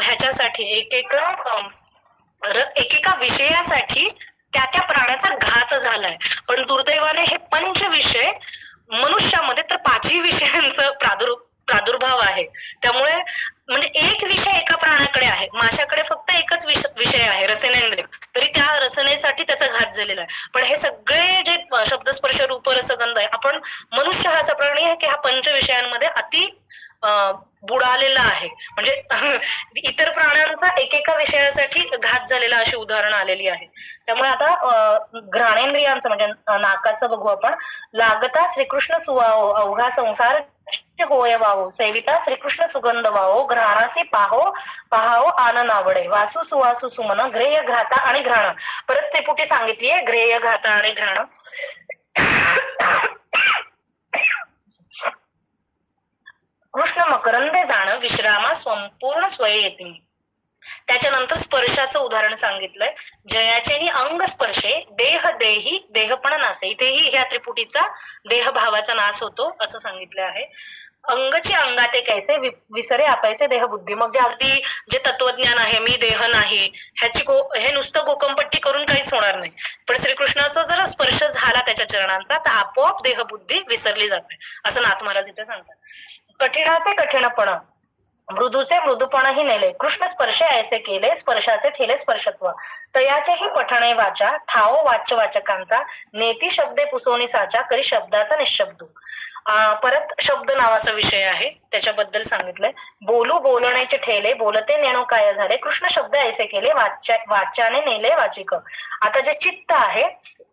ह्याच्यासाठी एकेका विषयासाठी त्या प्राण्याचा घात झालाय. पण दुर्दैवाने हे पंच विषय मनुष्यामध्ये तर 5ही विषयांचं प्रादुर्भाव आहे. त्यामुळे म्हणजे एक विषय एका प्राण्याकडे आहे, माशाकडे फक्त एकच विषय आहे रसनेंद्रिय, तरी त्या रसनेसाठी त्याचा घात झालेला आहे. पण हे सगळे जे शब्दस्पर्श रूप रसगंध आहे, आपण मनुष्य हा असा प्राणी आहे की हा पंच विषयांमध्ये अति बुडालेला आहे. म्हणजे इतर प्राण्यांचा एकेका विषयासाठी घात झालेला अशी उदाहरणं आलेली आहे. त्यामुळे आता घ्राणेंद्रियांचं म्हणजे नाकाचं बघू आपण. लागता श्रीकृष्ण सुवाओ अवघा संसार होय वावो, सेविता श्रीकृष्ण सुगंध वावो, घ्राणासी पाहावो आनंद आवडे, वासू सुवासू सुमन, ग्रेय घ्राता आणि घ्राण. परत त्रिपुटी सांगितलीये ग्रेय घ्राता आणि घ्राण. कृष्ण मकरंदे जाण विश्रामा संपूर्ण स्वये येते. त्याच्यानंतर स्पर्शाचं उदाहरण सांगितलंय. जयाचेही अंग स्पर्शे देह देही देहपण नासे. इथेही ह्या त्रिपुटीचा देहभावाचा नाश होतो असं सांगितलं आहे. अंगची अंगाते कैसे विसरे आपैसे देह बुद्धी. मग जे अगदी जे तत्वज्ञान आहे मी देह नाही हे नुसतं गोकंपट्टी करून काहीच होणार नाही. पण श्रीकृष्णाचा जर स्पर्श झाला त्याच्या चरणांचा तर आपोआप देहबुद्धी विसरली जाते असं नाथ महाराज इथे सांगतात. कठीणाचे कठीणपण मृदूचे मृदूपणही नेले, कृष्ण स्पर्शे ऐसे केले, स्पर्शाचे ठेले स्पर्शत्व. तयाचेही पठणे वाचा ठाओ वाच्य वाचकांचा, नेती शब्दे पुसोनी साचा करी शब्दाचा निशब्दू. परत शब्द नावाचा विषय आहे, त्याच्याबद्दल सांगितलंय. बोलू बोलण्याचे ठेले, बोलते नेणू काय झाले, कृष्ण शब्द ऐसे केले, वाच्याने नेले वाचिक. आता जे चित्त आहे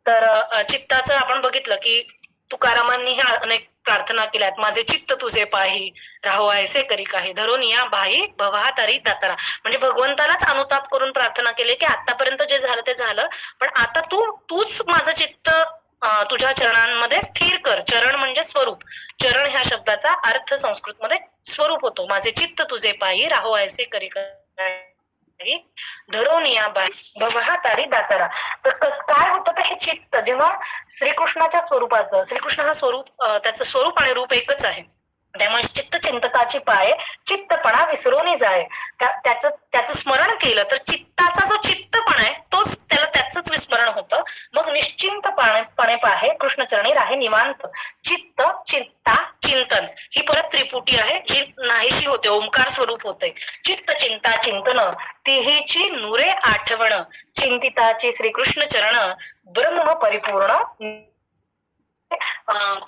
तर चित्ताचं आपण बघितलं की तुकारामांनी ह्या अनेक प्रार्थना केल्यात. माझे चित्त तुझे पाही राहो ऐसे करी काही, धरून या बाही भवा तरी दातारा. म्हणजे भगवंतालाच अनुताप करून प्रार्थना केली की आतापर्यंत जे झालं ते झालं, पण आता तूच माझं चित्त तुझ्या चरणांमध्ये स्थिर कर. चरण म्हणजे स्वरूप. चरण ह्या शब्दाचा अर्थ संस्कृत मध्ये स्वरूप होतो. माझे चित्त तुझे पायी राहो ऐसे करी धरोनिया बाई भवहा तारी दातारा. तर काय होतं तर हे चित्त जेव्हा श्रीकृष्णाच्या स्वरूपाचं, श्रीकृष्ण हा स्वरूप त्याचं स्वरूप आणि रूप एकच आहे, त्यामुळे चित्त चिंतकाची पाय चित्तपणा विसरून जाय. त्याचं स्मरण केलं तर चित्ताचा जो चित्तपणा आहे तोच त्याच विस्मरण होतं. मग निश्चिंतपणे पाहे कृष्णचरणी राहे निवांत. चित्त चिंता चिंतन ही परत त्रिपुटी आहे जी नाहीशी होते, ओंकार स्वरूप होते. चित्त चिंता चिंतन तिहीची नुरे आठवण, चिंतिताची श्रीकृष्ण चरण ब्रह्म परिपूर्ण.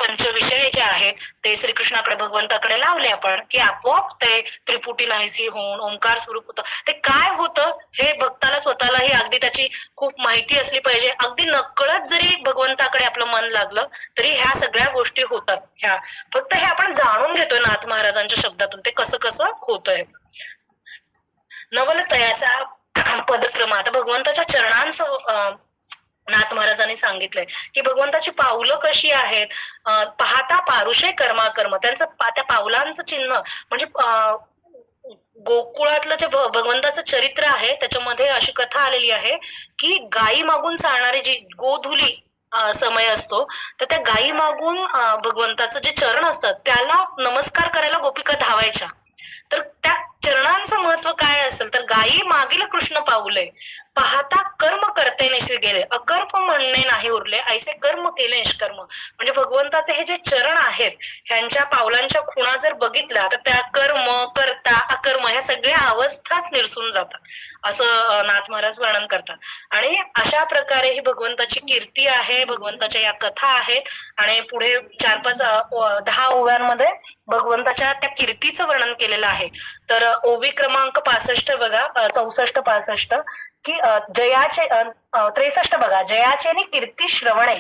पंचविषय जे आहेत ते श्रीकृष्णाकडे भगवंताकडे लावले आपण की आपोआप ते त्रिपुटी नाहीसी होऊन ओंकार स्वरूप होतं. ते काय होतं हे भक्ताला स्वतःलाही अगदी त्याची खूप माहिती असली पाहिजे. अगदी नकळत जरी भगवंताकडे आपलं मन लागलं तरी ह्या सगळ्या गोष्टी होतात. ह्या फक्त हे आपण जाणून घेतोय नाथ महाराजांच्या शब्दातून ते कसं कसं होतंय. नवलतयाचा पदक्रम. आता भगवंताच्या चरणांचं नाथ महाराजांनी सांगितलंय की भगवंताची पावलं कशी आहेत. पाहता पारुषे कर्माकर्म. त्यांचं त्या पावलांचं चिन्ह म्हणजे गोकुळातलं जे भगवंताचं चरित्र आहे त्याच्यामध्ये अशी कथा आलेली आहे की गायी मागून चालणारी जी गोधुली समय असतो तर त्या गायी मागून भगवंताचं जे चरण असतात त्याला नमस्कार करायला गोपिका धावायच्या. तर त्या चरणांचं महत्व काय असेल तर गायी मागील कृष्ण पाऊले, पाहता कर्म करते निश्चित गेले, अकर्म म्हणणे नाही उरले, ऐसे कर्म केले निष्कर्म. म्हणजे भगवंताचे हे जे चरण आहेत ह्यांच्या पावलांच्या खुणा जर बघितल्या तर त्या कर्म करता अकर्म ह्या सगळ्या अवस्थाच निरसून जातात असं नाथ महाराज वर्णन करतात. आणि अशा प्रकारे ही भगवंताची कीर्ती आहे, भगवंताच्या या कथा आहेत. आणि पुढे 4-5-10 ओव्यांमध्ये भगवंताच्या त्या कीर्तीचं वर्णन केलेलं आहे. तर ओवी क्रमांक 65 बघा, 64-65 की जयाचे 63 बघा, जयाचे नि कीर्ती श्रवणे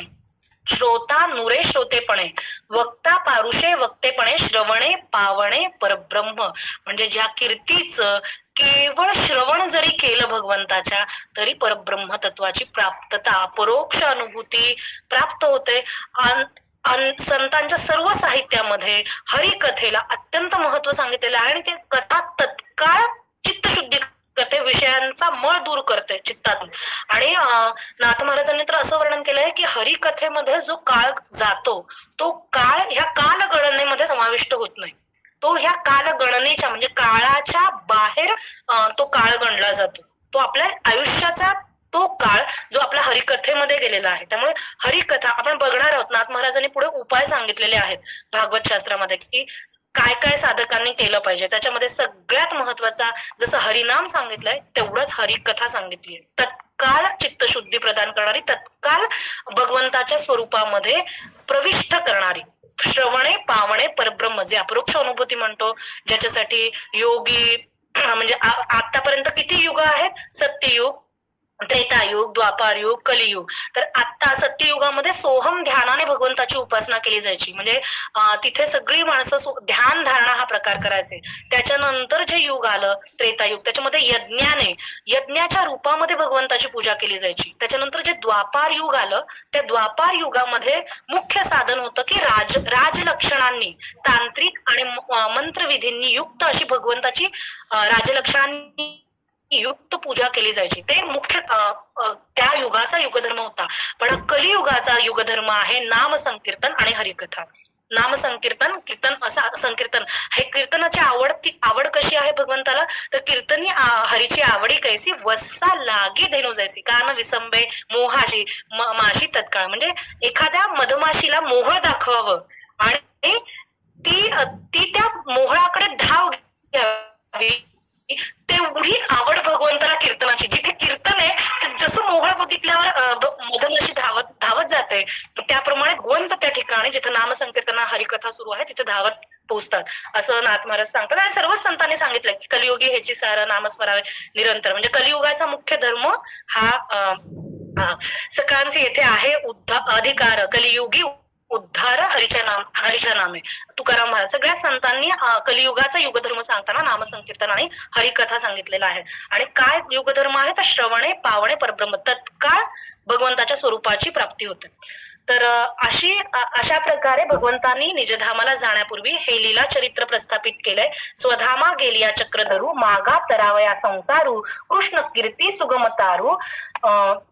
श्रोता नुरे श्रोतेपणे वक्ता पारुषे वक्तेपणे श्रवणे पावणे परब्रह्म. म्हणजे ज्या कीर्तीचं केवळ श्रवण जरी केलं भगवंताच्या तरी परब्रह्म तत्वाची प्राप्तता परोक्ष अनुभूती प्राप्त होते. संतांच्या सर्व साहित्यामध्ये हरिकथेला अत्यंत महत्व सांगितलेलं आहे आणि ते कथा तत्काळ चित्तशुद्धी करते, विषयांचा मळ दूर करते चित्तातून. आणि नाथ महाराजांनी तर असं वर्णन केलंय की हरिकथेमध्ये जो काळ जातो तो काळ ह्या कालगणनेमध्ये समाविष्ट होत नाही, तो ह्या कालगणनेच्या म्हणजे काळाच्या बाहेर तो काळ गणला जातो. तो आपल्या आयुष्याचा तो काळ जो आपल्या हरिकथेमध्ये गेलेला आहे. त्यामुळे हरिकथा आपण बघणार आहोत. नाथ महाराजांनी पुढे उपाय सांगितलेले आहेत भागवत शास्त्रामध्ये की काय काय साधकांनी केलं पाहिजे. त्याच्यामध्ये सगळ्यात महत्वाचा जसं हरिनाम सांगितलंय तेवढंच हरिकथा सांगितली आहे. तत्काळ चित्तशुद्धी प्रदान करणारी, तत्काळ भगवंताच्या स्वरूपामध्ये प्रविष्ट करणारी, श्रवणे पावणे परब्रह्म जे अपरोक्ष अनुभूती म्हणतो, ज्याच्यासाठी योगी म्हणजे आतापर्यंत किती युग आहेत? सत्ययुग, त्रेतायुग, द्वापारयुग, कलियुग. तर आता सत्ययुगामध्ये सोहम ध्यानाने भगवंताची उपासना केली जायची. म्हणजे तिथे सगळी माणसं ध्यान धारणा हा प्रकार करायचे. त्याच्यानंतर जे युग आलं त्रेतायुग, त्याच्यामध्ये यज्ञाने यज्ञाच्या रूपामध्ये भगवंताची पूजा केली जायची. त्याच्यानंतर जे द्वापार युग आलं त्या द्वापार युगामध्ये मुख्य साधन होतं की राजलक्षणांनी तांत्रिक आणि मंत्रविधींनी युक्त अशी भगवंताची राजलक्षणांनी युक्त पूजा केली जायची. ते मुख्य त्या युगाचा युगधर्म होता. पण कलियुगाचा युगधर्म आहे नाम संकीर्तन आणि हरिकथा. नाम संकीर्तन, कीर्तन असं संकीर्तन हे कीर्तनाची आवड कशी आहे भगवंताला? तर कीर्तनी हरीची आवडी कैसी वस्सा लागे धेनू जैसी कान विसंबे मोहाशी माशी तत्काळ. म्हणजे एखाद्या मधमाशीला मोहळ दाखवावं आणि ती त्या मोहळाकडे धाव घ्यावी, तेवढी आवड भगवंताला कीर्तनाची. जिथे कीर्तन आहे जसं मोहळ बघितल्यावर मधमाशी धावत जाते, त्याप्रमाणे भगवंत त्या ठिकाणी जिथे नाम संकीर्तन हरिकथा सुरू आहे तिथे धावत पोहोचतात असं नाथ महाराज सांगतात. आणि सर्वच संतांनी सांगितलंय की कलियुगी ह्याची सार नामस्मरावे निरंतर. म्हणजे कलियुगाचा मुख्य धर्म हा सकाळचे येथे आहे अधिकार कलियुगी उद्धार हरीच्या नामे. तुकाराम महाराज सगळ्या संतांनी कलियुगाचा युगधर्म सांगताना नामसंकीर्तन आणि हरिकथा सांगितलेला आहे. आणि काय युगधर्म आहे तर श्रवणे पावणे परब्रह्म, तत्काळ भगवंताच्या स्वरूपाची प्राप्ती होते. तर अशा प्रकारे भगवंतांनी निजधामाला जाण्यापूर्वी हे लीला चरित्र प्रस्थापित केलंय. स्वधामा गेलिया चक्रधरू मागा तरावया संसारू कृष्ण कीर्ती सुगम तारू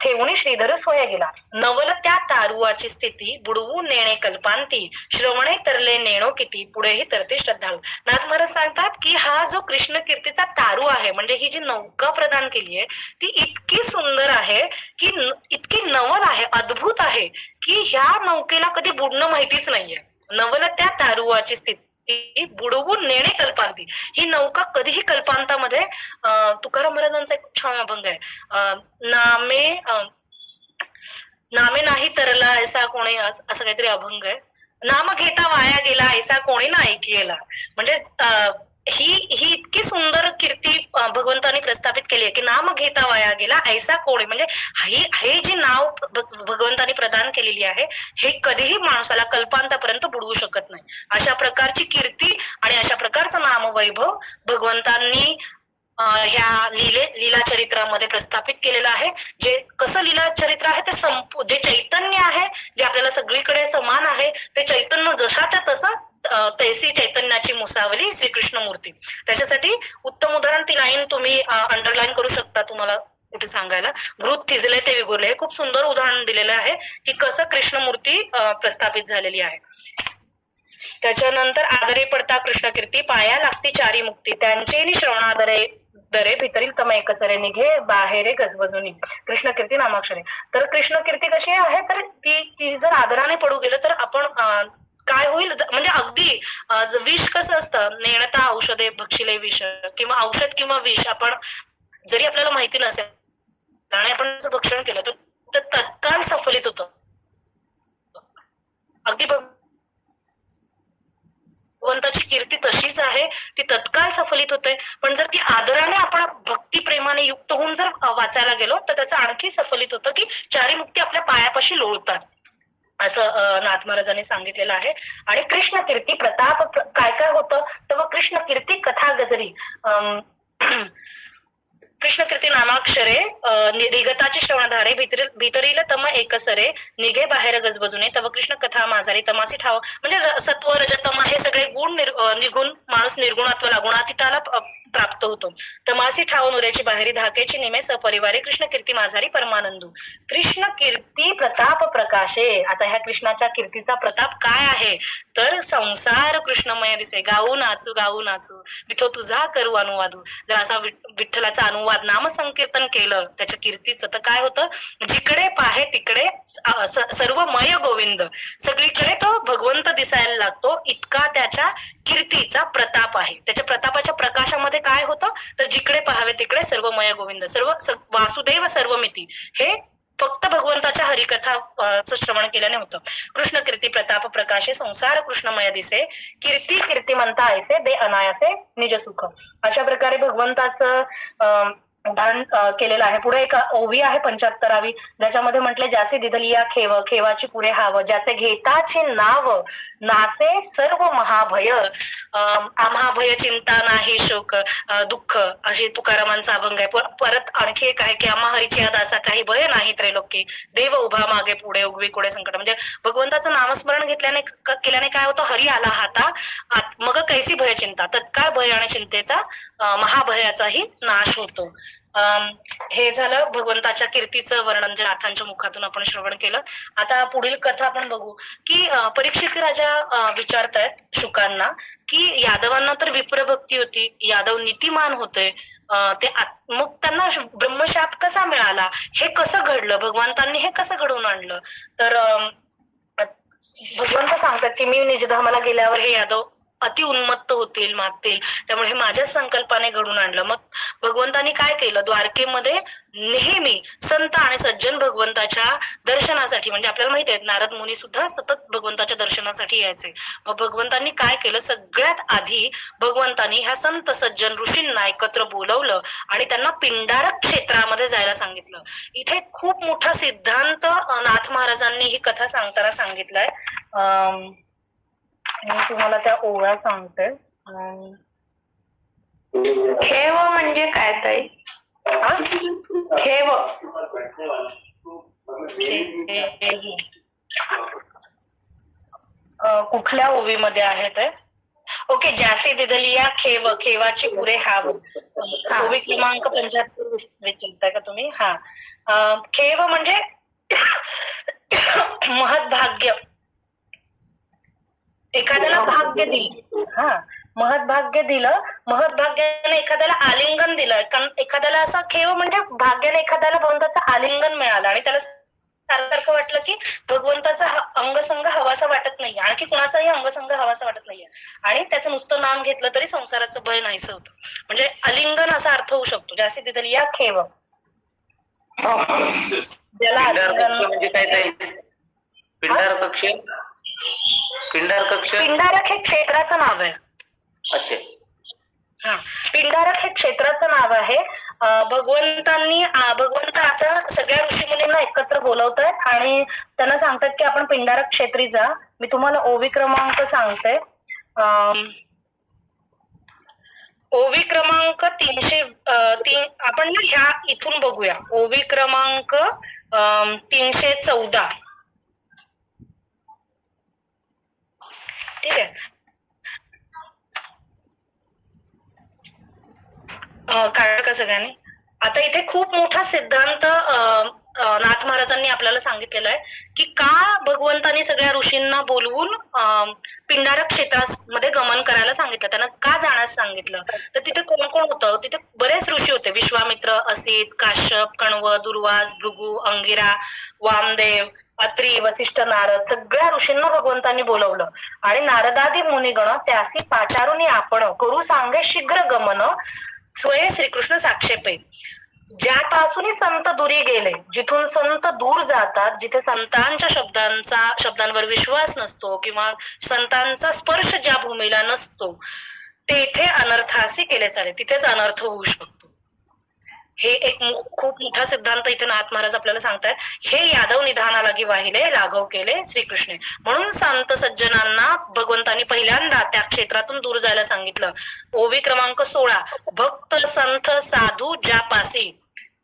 ठेवणी श्रीधर सोया गेला. नवल त्या तारुवाची स्थिती बुडवून नेणे कल्पांती श्रवणे तरले नेणो किती पुढेही तरते श्रद्धाळू. नाथ महाराज सांगतात की हा जो कृष्ण कीर्तीचा तारू आहे म्हणजे ही जी नौका प्रदान केली आहे ती इतकी सुंदर आहे की इतकी नवल आहे, अद्भुत आहे की ह्या नौकेला कधी बुडणं माहितीच नाहीये. नवल त्या तारुवाची स्थिती बुडवून नेणे कल्पांती. ही नौका कधीही कल्पांतामध्ये तुकाराम महाराजांचा एक छान अभंग आहे, नामे नाही तरला ऐसा कोणी, असं काहीतरी अभंग आहे. नाम घेता वाया गेला ऐसा कोणी ना ऐकियेला. म्हणजे ही इतकी सुंदर कीर्ती भगवंतांनी प्रस्थापित केली आहे की नाम घेता वाया गेला ऐसा कोणी. म्हणजे हे जे नाव भगवंतांनी प्रदान केलेली आहे हे कधीही माणसाला कल्पांतापर्यंत बुडवू शकत नाही. अशा प्रकारची कीर्ती आणि अशा प्रकारचं नामवैभव भगवंतांनी ह्या लीला चरित्रामध्ये प्रस्थापित केलेलं आहे. जे कसं लीला चरित्र आहे ते जे चैतन्य आहे जे आपल्याला सगळीकडे समान आहे ते चैतन्य जशाच्या तसं तैसी चैतन्याची मुसावली श्रीकृष्ण मूर्ती. त्याच्यासाठी उत्तम उदाहरण ती लाईन तुम्ही अंडरलाईन करू शकता. तुम्हाला कुठे सांगायला घृत थिजले ते विगुरले हे खूप सुंदर उदाहरण दिलेलं आहे की कसं कृष्णमूर्ती प्रस्थापित झालेली आहे. त्याच्यानंतर आदरे पडता कृष्ण कीर्ती पाया लागती चारी मुक्ती त्यांचे श्रवणादरे दरे भितरील तम एकसरे निघे बाहेरे गजबजून कृष्ण कीर्ती नामाक्षरे. तर कृष्ण कीर्ती कशी आहे तर ती जर आदराने पडू गेलं तर आपण काय होईल म्हणजे अगदी विष कसं असतं नेणता औषधे भक्षिले विष किंवा औषध किंवा विष आपण जरी आपल्याला माहिती नसेल आणि आपण भक्षण केलं तर तत्काळ सफलित होतं. अगदी भगवंताची कीर्ती तशीच आहे, ती तत्काळ सफलित होते. पण जर ती आदराने आपण भक्ती प्रेमाने युक्त होऊन जर वाचायला गेलो तर त्याचं आणखी सफलित होतं की चारी मुक्ती आपल्या पायापाशी लोळतात, असं नाथ महाराजांनी सांगितलेलं आहे. आणि कृष्ण कीर्ती प्रताप काय काय होतं तर कृष्ण कीर्ती कथा गजरी कृष्ण कीर्ती नामाक्षरे निगताची श्रवणधारे भीतरील तम एकसरे निघे बाहेर गजबजूने तव कृष्ण कथा माझारी तमासी ठाव. म्हणजे सत्व रजतम हे सगळे गुण निघून माणूस निर्गुणात्व गुणातीताला प्राप्त होतो. तमासी ठाव नुऱ्याची बाहेरी धाकेची निमे सपरिवारे कृष्ण कीर्ती माझारी परमानंदू. कृष्ण कीर्ती प्रताप प्रकाशे. आता ह्या कृष्णाच्या कीर्तीचा प्रताप काय आहे तर संसार कृष्णमय दिसे गाऊ नाचू गाऊ नाचू विठो तुझा करू अनुवादू. जर असा विठ्ठलाचा अनुवाद नाम संकीर्तन केलं त्याच्या कीर्तीचं तर काय होतं, जिकडे पाहे तिकडे सर्वमय गोविंद, सगळीकडे तो भगवंत दिसायला लागतो, इतका त्याच्या कीर्तीचा प्रताप आहे. त्याच्या प्रतापाच्या प्रकाशामध्ये काय होतं तर जिकडे पाहावे तिकडे सर्वमय गोविंद, सर्व वासुदेव सर्वमिती, हे फक्त भगवंताच्या हरिकथा श्रवण केल्याने होतं. कृष्ण कीर्ती प्रताप प्रकाशे संसार कृष्णमय दिसे कीर्ती कीर्तिमंता ऐसे दे अनायासे निज सुख. अशा प्रकारे भगवंताचं उदाहरण केलेलं आहे. पुढे एक ओवी आहे 75वी, ज्याच्यामध्ये म्हटले ज्याचे दिधलिया खेव खेवाची पुरे हाव, ज्याचे घेताचे नाव नासे सर्व महाभय, आम्हा भय चिंता नाही शोक दुःख, अशी तुकारामांचा अभंग आहे. परत आणखी एक आहे की आम्हा हरीची दासा काही भय नाही त्रैलोक्य, देव उभा मागे पुढे उगवी कुडे संकट. म्हणजे भगवंताचं नामस्मरण केल्याने काय होतं, हरी आला हाता मग कैसी भय चिंता, तत्काळ भय आणि चिंतेचा महाभयाचाही नाश होतो. हे झालं भगवंताच्या कीर्तीचं वर्णन जे नाथांच्या मुखातून आपण श्रवण केलं. आता पुढील कथा आपण बघू की परीक्षित राजा विचारतायत शुकांना की यादवांना तर विप्रभक्ती होती, यादव नीतिमान होते, ते मग त्यांना ब्रह्मशाप कसा मिळाला, हे कसं घडलं, भगवंतांनी हे कसं घडवून आणलं. तर भगवंत सांगतात की मी निजधामाला गेल्यावर हे यादव अति उन्मत्त होतील, मागतील, त्यामुळे हे माझ्याच संकल्पाने घडून आणलं. मग भगवंतांनी काय केलं, द्वारकेमध्ये नेहमी संत आणि सज्जन भगवंताच्या दर्शनासाठी, म्हणजे आपल्याला माहिती आहे नारद मुनी सुद्धा सतत भगवंताच्या दर्शनासाठी यायचे. मग भगवंतांनी काय केलं, सगळ्यात आधी भगवंतांनी ह्या संत सज्जन ऋषींना एकत्र बोलवलं आणि त्यांना पिंडारक क्षेत्रामध्ये जायला सांगितलं. इथे खूप मोठा सिद्धांत नाथ महाराजांनी ही कथा सांगताना सांगितलाय. मी तुम्हाला त्या ओव्या सांगते. खेव म्हणजे काय ताई? खेव कुठल्या ओवीमध्ये आहे ते? ओके, ज्यासी दिदलिया खेव खेवाची पुरे हाव, ओवी क्रमांक 75 विचारताय का तुम्ही? हा, खेव म्हणजे महद्भाग्य, एखाद्याला भाग्य दिलं, हा महद्भाग्य दिलं, महद्भाग्याने एखाद्याला आलिंगन दिलं, एखाद्याला असा खेव म्हणजे भाग्याने एखाद्याला भगवंताचं आलिंगन मिळालं आणि त्याला सारखं वाटलं की भगवंताचा अंगसंग हवासा वाटत नाहीये, आणखी कुणाचाही अंगसंग हवासा वाटत नाहीये, आणि त्याचं नुसतं नाम घेतलं तरी संसाराचं भय नाहीसं होतं. म्हणजे आलिंगन असा अर्थ होऊ शकतो, जास्ती तिथं या खेव. ज्याला म्हणजे काय? पिंडारक हे क्षेत्राचं नाव आहे. अच्छा, हा, पिंडारक हे क्षेत्राचं नाव आहे. भगवंत आता सगळ्या ऋषीमुनींना एकत्र बोलवतायत आणि त्यांना सांगतात की आपण पिंडारक क्षेत्री जा. मी तुम्हाला ओवी क्रमांक सांगते. ओवी क्रमांक 303 आपण ना ह्या इथून बघूया. ओवी क्रमांक 314. ठीक आहे, काढलं का सगळ्यांनी? आता इथे खूप मोठा सिद्धांत नाथ महाराजांनी आपल्याला सांगितलेला आहे की का भगवंतांनी सगळ्या ऋषींना बोलवून पिंडारक क्षेत्रामध्ये गमन करायला सांगितलं, त्यांना का जाण्यास सांगितलं. तर तिथे कोण कोण होतं, तिथे बरेच ऋषी होते, विश्वामित्र, असित, काश्यप, कण्व, दुर्वास, भृगु, अंगिरा, वामदेव, अत्री, वसिष्ठ, नारद, सगळ्या ऋषींना भगवंतांनी बोलवलं आणि नारदादी मुनिगण त्यासी पाचारुनी आपण करू सांगे शीघ्र गमन स्वये श्रीकृष्ण साक्षेपे. ज्यापासून संत दुरी गेले, जिथून संत दूर जातात, जिथे संतांच्या शब्दांवर विश्वास नसतो किंवा संतांचा स्पर्श ज्या भूमीला नसतो, तेथे अनर्थासी केले चाले, तिथेच अनर्थ होऊ शकतो. हे एक खूप मोठा सिद्धांत इथे नाथ महाराज आपल्याला सांगतायत. हे यादव निधाना लागी वाहिले, लाघव केले श्रीकृष्णे. म्हणून संत सज्जनांना भगवंतांनी पहिल्यांदा त्या क्षेत्रातून दूर जायला सांगितलं. ओवी क्रमांक 16, भक्त संत साधू ज्यापासी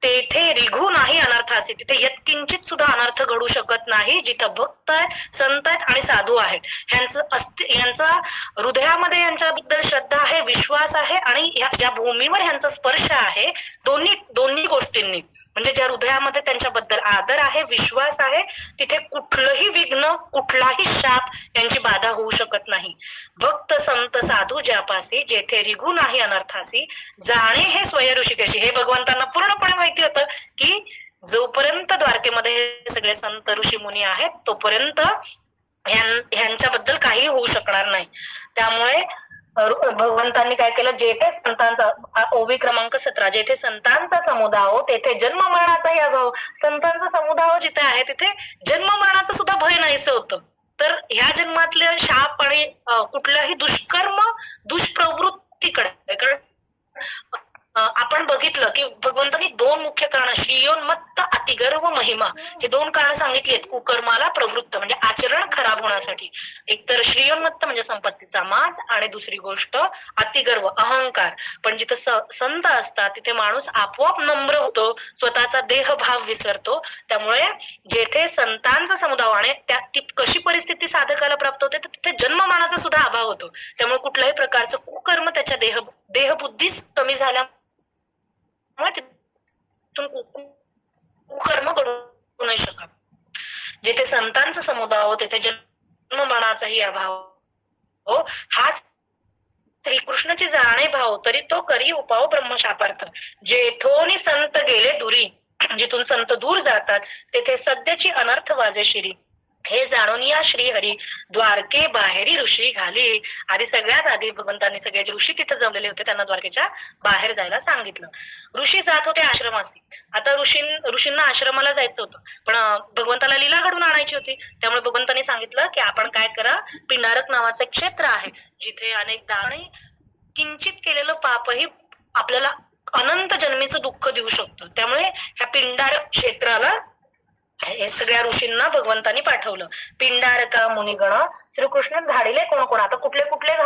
तेथे रिघू नाही अनर्थासी. तिथे यत्किंचित सुद्धा अनर्थ घडू शकत नाही. जिथं भक्त आहेत, संत आहेत आणि साधू आहेत, यांचा हृदयामध्ये यांच्याबद्दल श्रद्धा आहे, विश्वास आहे आणि ज्या भूमीवर ह्यांचा स्पर्श आहे, दोन्ही गोष्टींनी, म्हणजे ज्या हृदयामध्ये त्यांच्याबद्दल आदर आहे, विश्वास आहे, तिथे कुठलंही विघ्न, कुठलाही शाप यांची बाधा होऊ शकत नाही. भक्त संत साधू ज्यापासी जेथे रिघू नाही अनर्थासी, जाणे हे स्वय ऋषिकेशी. हे भगवंतांना पूर्णपणे माहिती होतं की जोपर्यंत द्वारकेमध्ये हे सगळे संत ऋषी मुनी आहेत, तोपर्यंत ह्यांच्याबद्दल काही होऊ शकणार नाही. त्यामुळे भगवंतांनी काय केलं, जेथे संतांचा, ओवी क्रमांक 17, जेथे संतांचा समुदाय हो तेथे जन्म मरणाचाही अभाव. संतांचा समुदाय जिथे आहे तिथे जन्म मरणाचं सुद्धा भय नाहीसं होतं. तर ह्या जन्मातले शाप आणि कुठल्याही दुष्कर्म, दुष्प्रवृत्तीकडे, कारण आपण बघितलं की भगवंतांनी 2 मुख्य कारण, श्रीयोन्मत्त, अतिगर्व, महिमा, हे 2 कारण सांगितली आहेत कुकर्माला प्रवृत्त, म्हणजे आचरण खराब होण्यासाठी. एक तर श्रीयोन्मत्त म्हणजे संपत्तीचा माज, आणि दुसरी गोष्ट अतिगर्व, अहंकार. पण जिथं संत असतात तिथे माणूस आपोआप नम्र होतो, स्वतःचा देहभाव विसरतो. त्यामुळे जेथे संतांचा समुदाय आणि ती कशी परिस्थिती साधकाला प्राप्त होते, तर तिथे जन्ममानाचा सुद्धा अभाव होतो. त्यामुळे कुठल्याही प्रकारचं कुकर्म त्याच्या देहबुद्धीच कमी झाल्या कुकर्म घडू नाही शकत. जिथे संतांचा समुदाय हो तेथे जन्म मरणाचाही अभाव हो. हा श्रीकृष्णाची जाणे भाव, तरी तो करी उपाव ब्रह्मशापार्थ. जेथोनी संत गेले दुरी, जिथून संत दूर जातात तेथे सध्याची अनर्थ वाजे शिरी. हे जाणून या श्रीहरी द्वारके बाहेरी ऋषी घाली. आधी सगळ्यात आधी भगवंतांनी सगळे जे ऋषी तिथे जमलेले होते त्यांना द्वारकेच्या बाहेर जायला सांगितलं. ऋषी जात होते आश्रमासी. आता ऋषींना आश्रमाला जायचं होतं, पण भगवंताला लीला घडून आणायची होती. त्यामुळे भगवंतांनी सांगितलं की आपण काय करा, पिंडारक नावाचं एक क्षेत्र आहे, जिथे अनेकदा आणि किंचित केलेलं पापही आपल्याला अनंत जन्मीचं दुःख देऊ शकतं. त्यामुळे ह्या पिंडारक क्षेत्राला हे सगळ्या ऋषींना भगवंतांनी पाठवलं. पिंडारका मुनिगण श्रीकृष्ण धाडिले कोण कोण. आता कुठले कुठले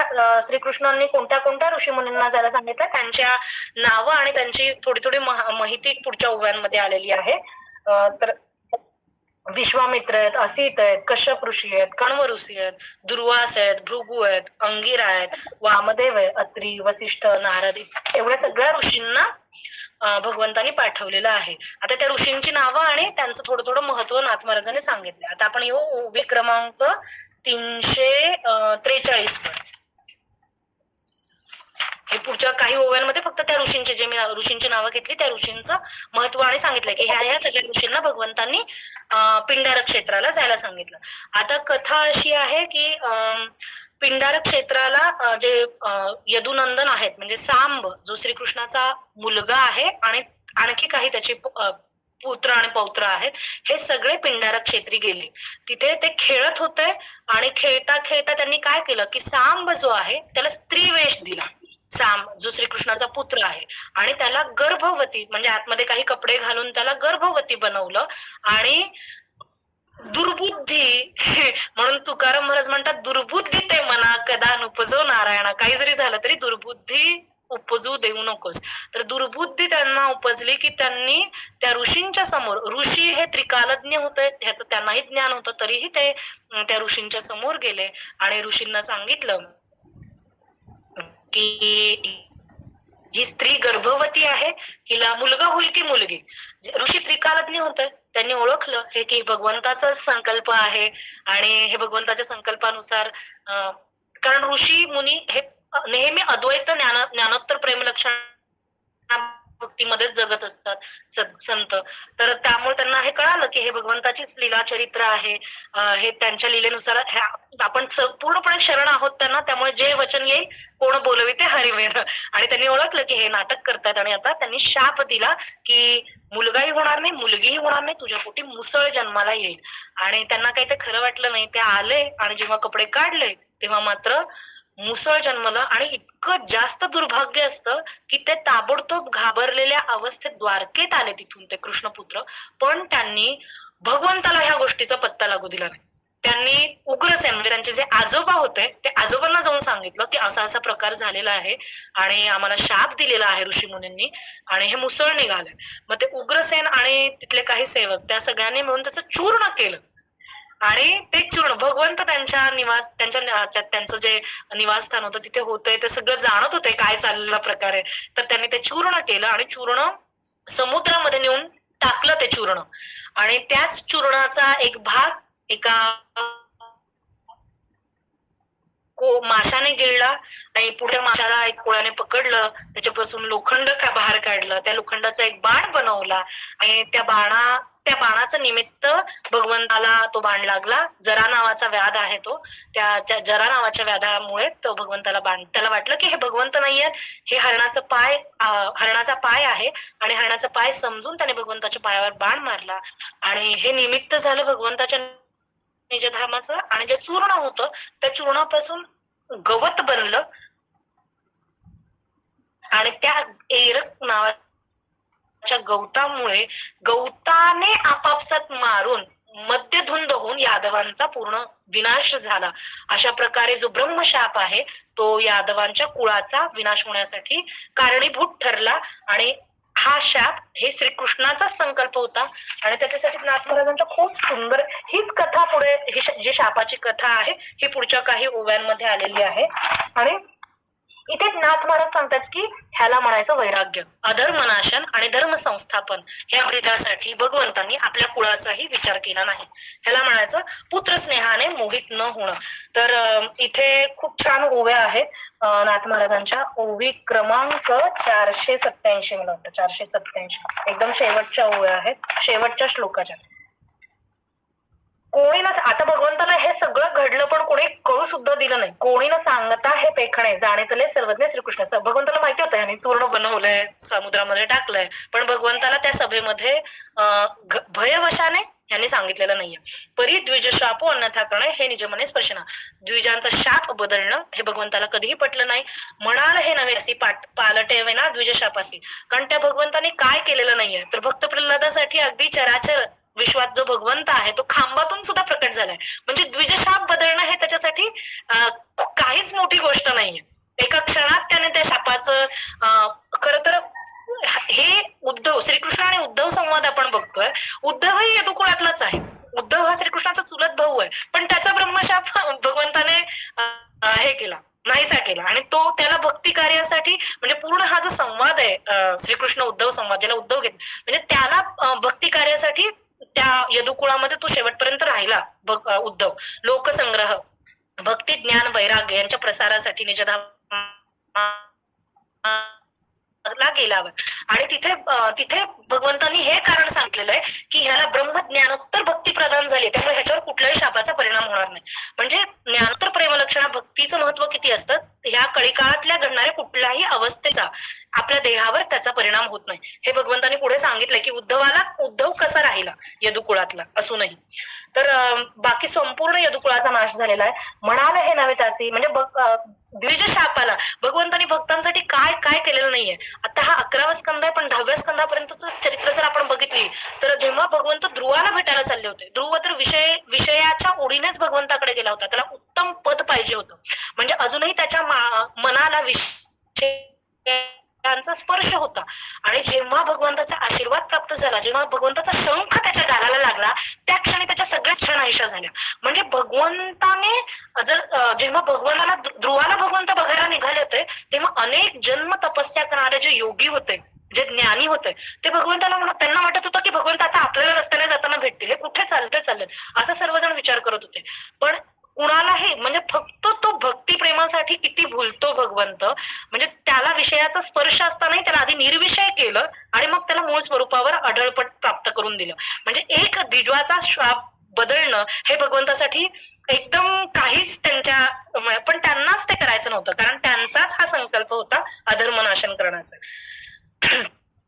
श्रीकृष्णांनी कोणत्या कोणत्या ऋषी मुनींना जायला सांगितलं, त्यांच्या नावं आणि त्यांची थोडी थोडी माहिती पुढच्या ओव्यांमध्ये आलेली आहे. तर विश्वामित्र आहेत, असित आहेत, कश्यप ऋषी आहेत, कण्व ऋषी आहेत, दुर्वास आहेत, भृगु आहेत, अंगिरा आहेत, वामदेव आहे, अत्री, वसिष्ठ, नारद, एवढ्या सगळ्या ऋषींना भगवंतांनी पाठवलेलं आहे. आता त्या ऋषींची नावं आणि त्यांचं थोडं थोडं महत्व नाथ महाराजांनी सांगितलं. आता आपण येऊ ओवी क्रमांक 343 वर. हे पुढच्या काही ओव्यांमध्ये फक्त त्या ऋषींचे, जे मी ऋषींची नावं घेतली त्या ऋषींचं महत्व आणि सांगितलंय की ह्या सगळ्या ऋषींना भगवंतांनी पिंडारक क्षेत्राला जायला सांगितलं. आता कथा अशी आहे की पिंडारक क्षेत्राला जे यदुनंदन आहेत, म्हणजे सांब जो श्रीकृष्णाचा मुलगा आहे आणि आणखी काही त्याचे पुत्र आणि पौत्र आहेत, हे सगळे पिंडारक क्षेत्री गेले. तिथे ते खेळत होते आणि खेळता खेळता त्यांनी काय केलं की सांब जो आहे त्याला स्त्री वेश दिला. सांब जो श्रीकृष्णाचा पुत्र आहे, आणि त्याला गर्भवती म्हणजे आतमध्ये काही कपडे घालून त्याला गर्भवती बनवलं. आणि दुर्बुद्धी म्हणून तुकाराम महाराज म्हणतात, दुर्बुद्धी ते मना कदा नुपजो नारायणा. काही जरी झालं तरी दुर्बुद्धी उपजू देऊ नकोस. तर दुर्बुद्धी त्यांना उपजली की त्यांनी त्या ऋषींच्या समोर, ऋषी हे त्रिकालज्ञ होते, ह्याचं त्यांनाही ज्ञान होतं, तरीही ते त्या ऋषींच्या समोर गेले आणि ऋषींना सांगितलं की ही स्त्री गर्भवती आहे, हिला मुलगा होईल की मुलगी. ऋषी त्रिकालज्ञ होते, त्यांनी ओळखलं हे की भगवंताचा संकल्प आहे आणि हे भगवंताच्या संकल्पानुसार, कारण ऋषी मुनी हे नेहमी अद्वैत ज्ञानोत्तर प्रेमलक्षण भक्तीमध्येच जगत असतात संत. तर त्यामुळे त्यांना हे कळालं की हे भगवंताचीच लीला चरित्र आहे, हे त्यांच्या लीलेनुसार आपण पूर्णपणे शरण आहोत त्यांना, त्यामुळे जे वचन येईल कोण बोलवी ते हरिवेर. आणि त्यांनी ओळखलं की हे नाटक करतात आणि आता त्यांनी शाप दिला की मुलगाही होणार नाही, मुलगीही होणार नाही, तुझ्या पोटी मुसळ जन्माला येईल. आणि त्यांना काही ते खरं वाटलं नाही. ते आले आणि जेव्हा कपडे काढले तेव्हा मात्र मुसळ जन्मलं. आणि इतकं जास्त दुर्भाग्य असतं की ते ताबडतोब घाबरलेल्या अवस्थेत द्वारकेत आले तिथून ते कृष्णपुत्र, पण त्यांनी भगवंताला ह्या गोष्टीचा पत्ता लागू दिला नाही. त्यांनी उग्रसेन म्हणजे त्यांचे जे आजोबा होते ते आजोबांना जाऊन सांगितलं की असा असा प्रकार झालेला आहे आणि आम्हाला शाप दिलेला आहे ऋषीमुनींनी आणि हे मुसळ निघालंय. मग ते उग्रसेन आणि तिथले काही सेवक त्या सगळ्यांनी मिळून त्याचं चूर्ण केलं. आणि ते चूर्ण भगवंत त्यांचं जे निवासस्थान होतं तिथे होतंय ते सगळं जाणत होते काय चाललेला प्रकार आहे. तर त्यांनी ते चूर्ण केलं आणि चूर्ण समुद्रामध्ये नेऊन टाकलं ते चूर्ण. आणि त्याच चूर्णाचा एक भाग एका माशाने गिळला आणि पुढे माशाला एक कोळ्याने पकडलं, त्याच्यापासून लोखंड बाहेर काढलं, त्या लोखंडाचा एक बाण बनवला आणि त्या बाणाचं निमित्त भगवंताला तो बाण लागला. जरा नावाचा व्याध आहे तो, त्या जरा नावाच्या व्याधामुळे तो भगवंताला त्याला वाटलं की हे भगवंत नाहीये, हे हरणाचा पाय आहे आणि हरणाचा पाय समजून त्याने भगवंताच्या पायावर बाण मारला आणि हे निमित्त झालं भगवंताच्या निजधामाचं. आणि जे चूर्ण होतं त्या चूर्णापासून गवत बनलं आणि त्या एरक नावाच्या गवताने आपापसात मारून मध्यधुंद होऊन यादवांचा पूर्ण विनाश झाला. अशा प्रकारे जो ब्रह्मशाप आहे तो यादवांच्या कुळाचा विनाश होण्यासाठी कारणीभूत ठरला. आणि हा शाप हे श्रीकृष्णाचाच संकल्प होता आणि त्याच्यासाठी नाथ महाराजांच्या खूप सुंदर हीच कथा पुढे, ही जी शापाची कथा आहे ही पुढच्या काही ओव्यांमध्ये आलेली आहे. आणि इथे नाथ महाराज सांगतात की ह्याला म्हणायचं वैराग्य. अधर्मनाशन आणि धर्म संस्थापन ह्या ब्रीदासाठी भगवंतांनी आपल्या कुळाचाही विचार केला नाही. ह्याला म्हणायचं पुत्र स्नेहाने मोहित न होणं. तर इथे खूप छान ओव्या आहेत नाथ महाराजांच्या. ओवी क्रमांक 487 मला वाटतं, 487 एकदम शेवटच्या ओव्या आहेत, शेवटच्या श्लोकाच्या. कोणी न आता भगवंताला हे सगळं घडलं पण कोणी कळू सुद्धा दिलं नाही. कोणी न सांगता हे पेखणे जाणीतले सर्वज्ञ श्रीकृष्ण. भगवंताला माहिती होतं यांनी चूर्ण बनवलंय, समुद्रामध्ये टाकलंय, पण भगवंताला त्या सभेमध्ये भयवशाने यांनी सांगितलेलं नाहीये. परी द्विज शापो अन्यथा करणं हे निजमने स्पर्शना. द्विजांचा शाप बदलणं हे भगवंताला कधीही पटलं नाही. म्हणाल हे नवे असी पालटे ना द्विज शापासी. कारण त्या भगवंताने काय केलेलं नाहीये. तर भक्त प्रल्हादासाठी अगदी चराचर विश्वात जो भगवंत आहे तो खांबातून सुद्धा प्रकट झालाय. म्हणजे द्विजशाप बदलणं हे त्याच्यासाठी काहीच मोठी गोष्ट नाहीये. एका क्षणात त्याने त्या शापाचं खर तर हे उद्धव श्रीकृष्ण आणि उद्धव संवाद आपण बघतोय. उद्धवही यदुकुळातलाच आहे. उद्धव हा श्रीकृष्णाचा चुलत भाऊ आहे, पण त्याचा ब्रह्मशाप भगवंताने हे केला, नाहीसा केला. आणि तो त्याला भक्ती कार्यासाठी म्हणजे पूर्ण हा जो संवाद आहे श्रीकृष्ण उद्धव संवाद ज्याला उद्धव घेत म्हणजे त्याला भक्ती कार्यासाठी त्या यदुकुळामध्ये तो शेवटपर्यंत राहिला उद्धव. लोकसंग्रह, भक्ती, ज्ञान, वैराग्य यांच्या प्रसारासाठी निजधाम गेला. आणि तिथे भगवंतांनी हे कारण सांगितलेलं आहे की ह्याला ब्रह्मज्ञानोत्तर भक्ती प्रदान झाली, त्यामुळे ह्याच्यावर कुठल्याही शापाचा परिणाम होणार नाही. म्हणजे ज्ञानोत्तर प्रेमलक्षणा भक्तीचं महत्व किती असतं, ह्या कळीकाळातल्या घडणाऱ्या कुठल्याही अवस्थेचा आपल्या देहावर त्याचा परिणाम होत नाही हे भगवंतांनी पुढे सांगितलंय. की उद्धव कसा राहिला यदुकुळातला असूनही. तर बाकी संपूर्ण यदुकुळाचा नाश झालेला आहे. म्हणाल हे नव्हे तासी म्हणजे द्विज शापाला भगवंतांनी भक्तांसाठी काय काय केलेलं नाहीये. आता हा 11वा स्कंद आहे, पण 10व्या स्कंदापर्यंतचं चरित्र जर आपण बघितली तर जेव्हा भगवंत ध्रुवाला भेटायला चालले होते, ध्रुव तर विषयाच्या ओढीनेच भगवंताकडे गेला होता. त्याला उत्तम पद पाहिजे होतं. म्हणजे अजूनही त्याच्या मनाला विषयांचा स्पर्श होता. आणि जेव्हा भगवंताचा आशीर्वाद प्राप्त झाला, जेव्हा भगवंताचा शंख त्याच्या गालाला लागला, त्या क्षणी त्याच्या सगळ्या क्षण आयुष्या झाल्या. म्हणजे भगवंताने जेव्हा भगवानाला ध्रुवाला भगवंत बघायला निघाले होते तेव्हा अनेक जन्म तपस्या करणारे जे योगी होते, जे ज्ञानी होते, ते भगवंताला त्यांना वाटत होतं की भगवंत आता आपल्याला रस्त्याने जाताना भेटतील, हे कुठे चालले असं सर्वजण विचार करत होते. पण कुणालाही म्हणजे फक्त तो भक्ती प्रेमासाठी किती भुलतो भगवंत. म्हणजे त्याला विषयाचा स्पर्श असतानाही त्याला आधी निर्विषय केलं मूळ स्वरूपावर अढळपट प्राप्त करून दिलं. म्हणजे एक द्विजवाचा श्राप बदलणं हे भगवंतासाठी एकदम काहीच त्यांच्या, पण त्यांनाच ते करायचं नव्हतं, कारण त्यांचाच हा संकल्प होता अधर्मनाशन करण्याचा.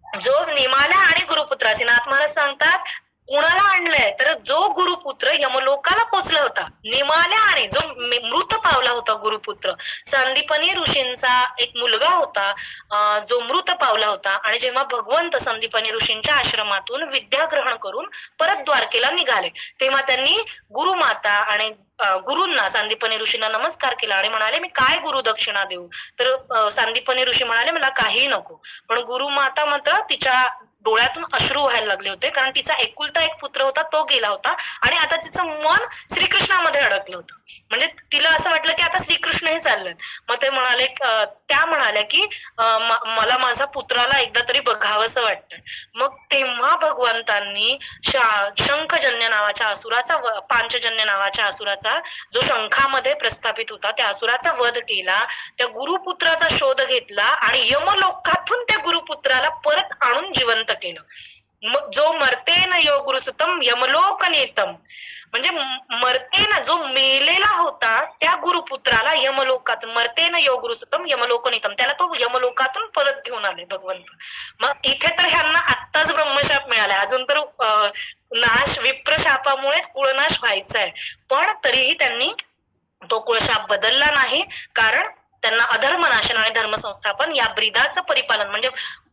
जो निमाल्या आणि गुरुपुत्रासी, नाथ महाराज सांगतात कुणाला आणलंय, तर जो गुरुपुत्र यमलोकाला पोचला होता, निमाल्या आणि जो मृत पावला होता गुरुपुत्र, संदीपनी ऋषींचा एक मुलगा होता जो मृत पावला होता. आणि जेव्हा भगवंत संदीपनी ऋषींच्या आश्रमातून विद्या ग्रहण करून परत द्वारकेला निघाले, तेव्हा त्यांनी गुरुमाता आणि गुरूंना, संदीपनी ऋषींना नमस्कार केला आणि म्हणाले मी काय गुरु दक्षिणा देऊ. तर संदीपनी ऋषी म्हणाले मला काही नको. पण गुरुमाता मात्र तिच्या डोळ्यातून अश्रू व्हायला लागले होते, कारण तिचा एकुलता एक पुत्र होता, तो गेला होता आणि आता तिचं मन श्रीकृष्णामध्ये अडकलं होतं. म्हणजे तिला असं वाटलं की आता श्रीकृष्ण हे चाललेत. मग ते म्हणाले, त्या म्हणाल्या की मला माझा पुत्राला एकदा तरी बघावंसं वाटतंय. मग तेव्हा भगवंतांनी शंखजन्य नावाच्या असुराचा, पांचजन्य नावाच्या असुराचा, जो शंखामध्ये प्रस्थापित होता, त्या असुराचा वध केला, त्या गुरुपुत्राचा शोध घेतला आणि यमलोकातून त्या गुरुपुत्राला परत आणून जिवंत केलं. जो मर्तेन यो गुरुसुतम यमलोक नेतम, म्हणजे मर्तेन जो मेलेला होता त्या गुरुपुत्राला यमलोकातून, मर्तेन यो गुरुसुतम यमलोक नेतम, त्याला तो यमलोकातून परत घेऊन आले भगवंत. मग इथे तर ह्यांना आत्ताच ब्रह्मशाप मिळालाय, अजून तर नाश विप्रशापामुळे कुळनाश व्हायचा आहे, पण तरीही त्यांनी तो कुळशाप बदलला नाही, कारण त्यांना अधर्मनाशन आणि धर्मसंस्थापन या ब्रीदाचं परिपालन, म्हणजे